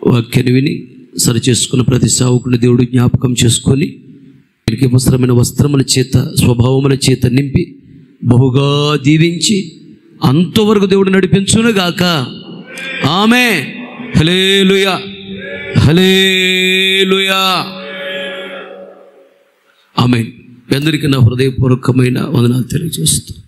వాక్యాన్ని విని సరిచేసుకున్న ప్రతి సేవకుని దేవుడు జ్ఞాపకం చేసుకొని వీరికి అవసరమైన వస్త్రముల చేత స్వభావముల చేత నింపి బహుగా దీవించి అంతవరకు దేవుడు నడిపించునుగాక. ఆమె హల్లెలూయా హల్లెలూయా ఆమేన్. అందరికీ నా హృదయపూర్వకమైన వందనాలు తెలియజేస్తాను.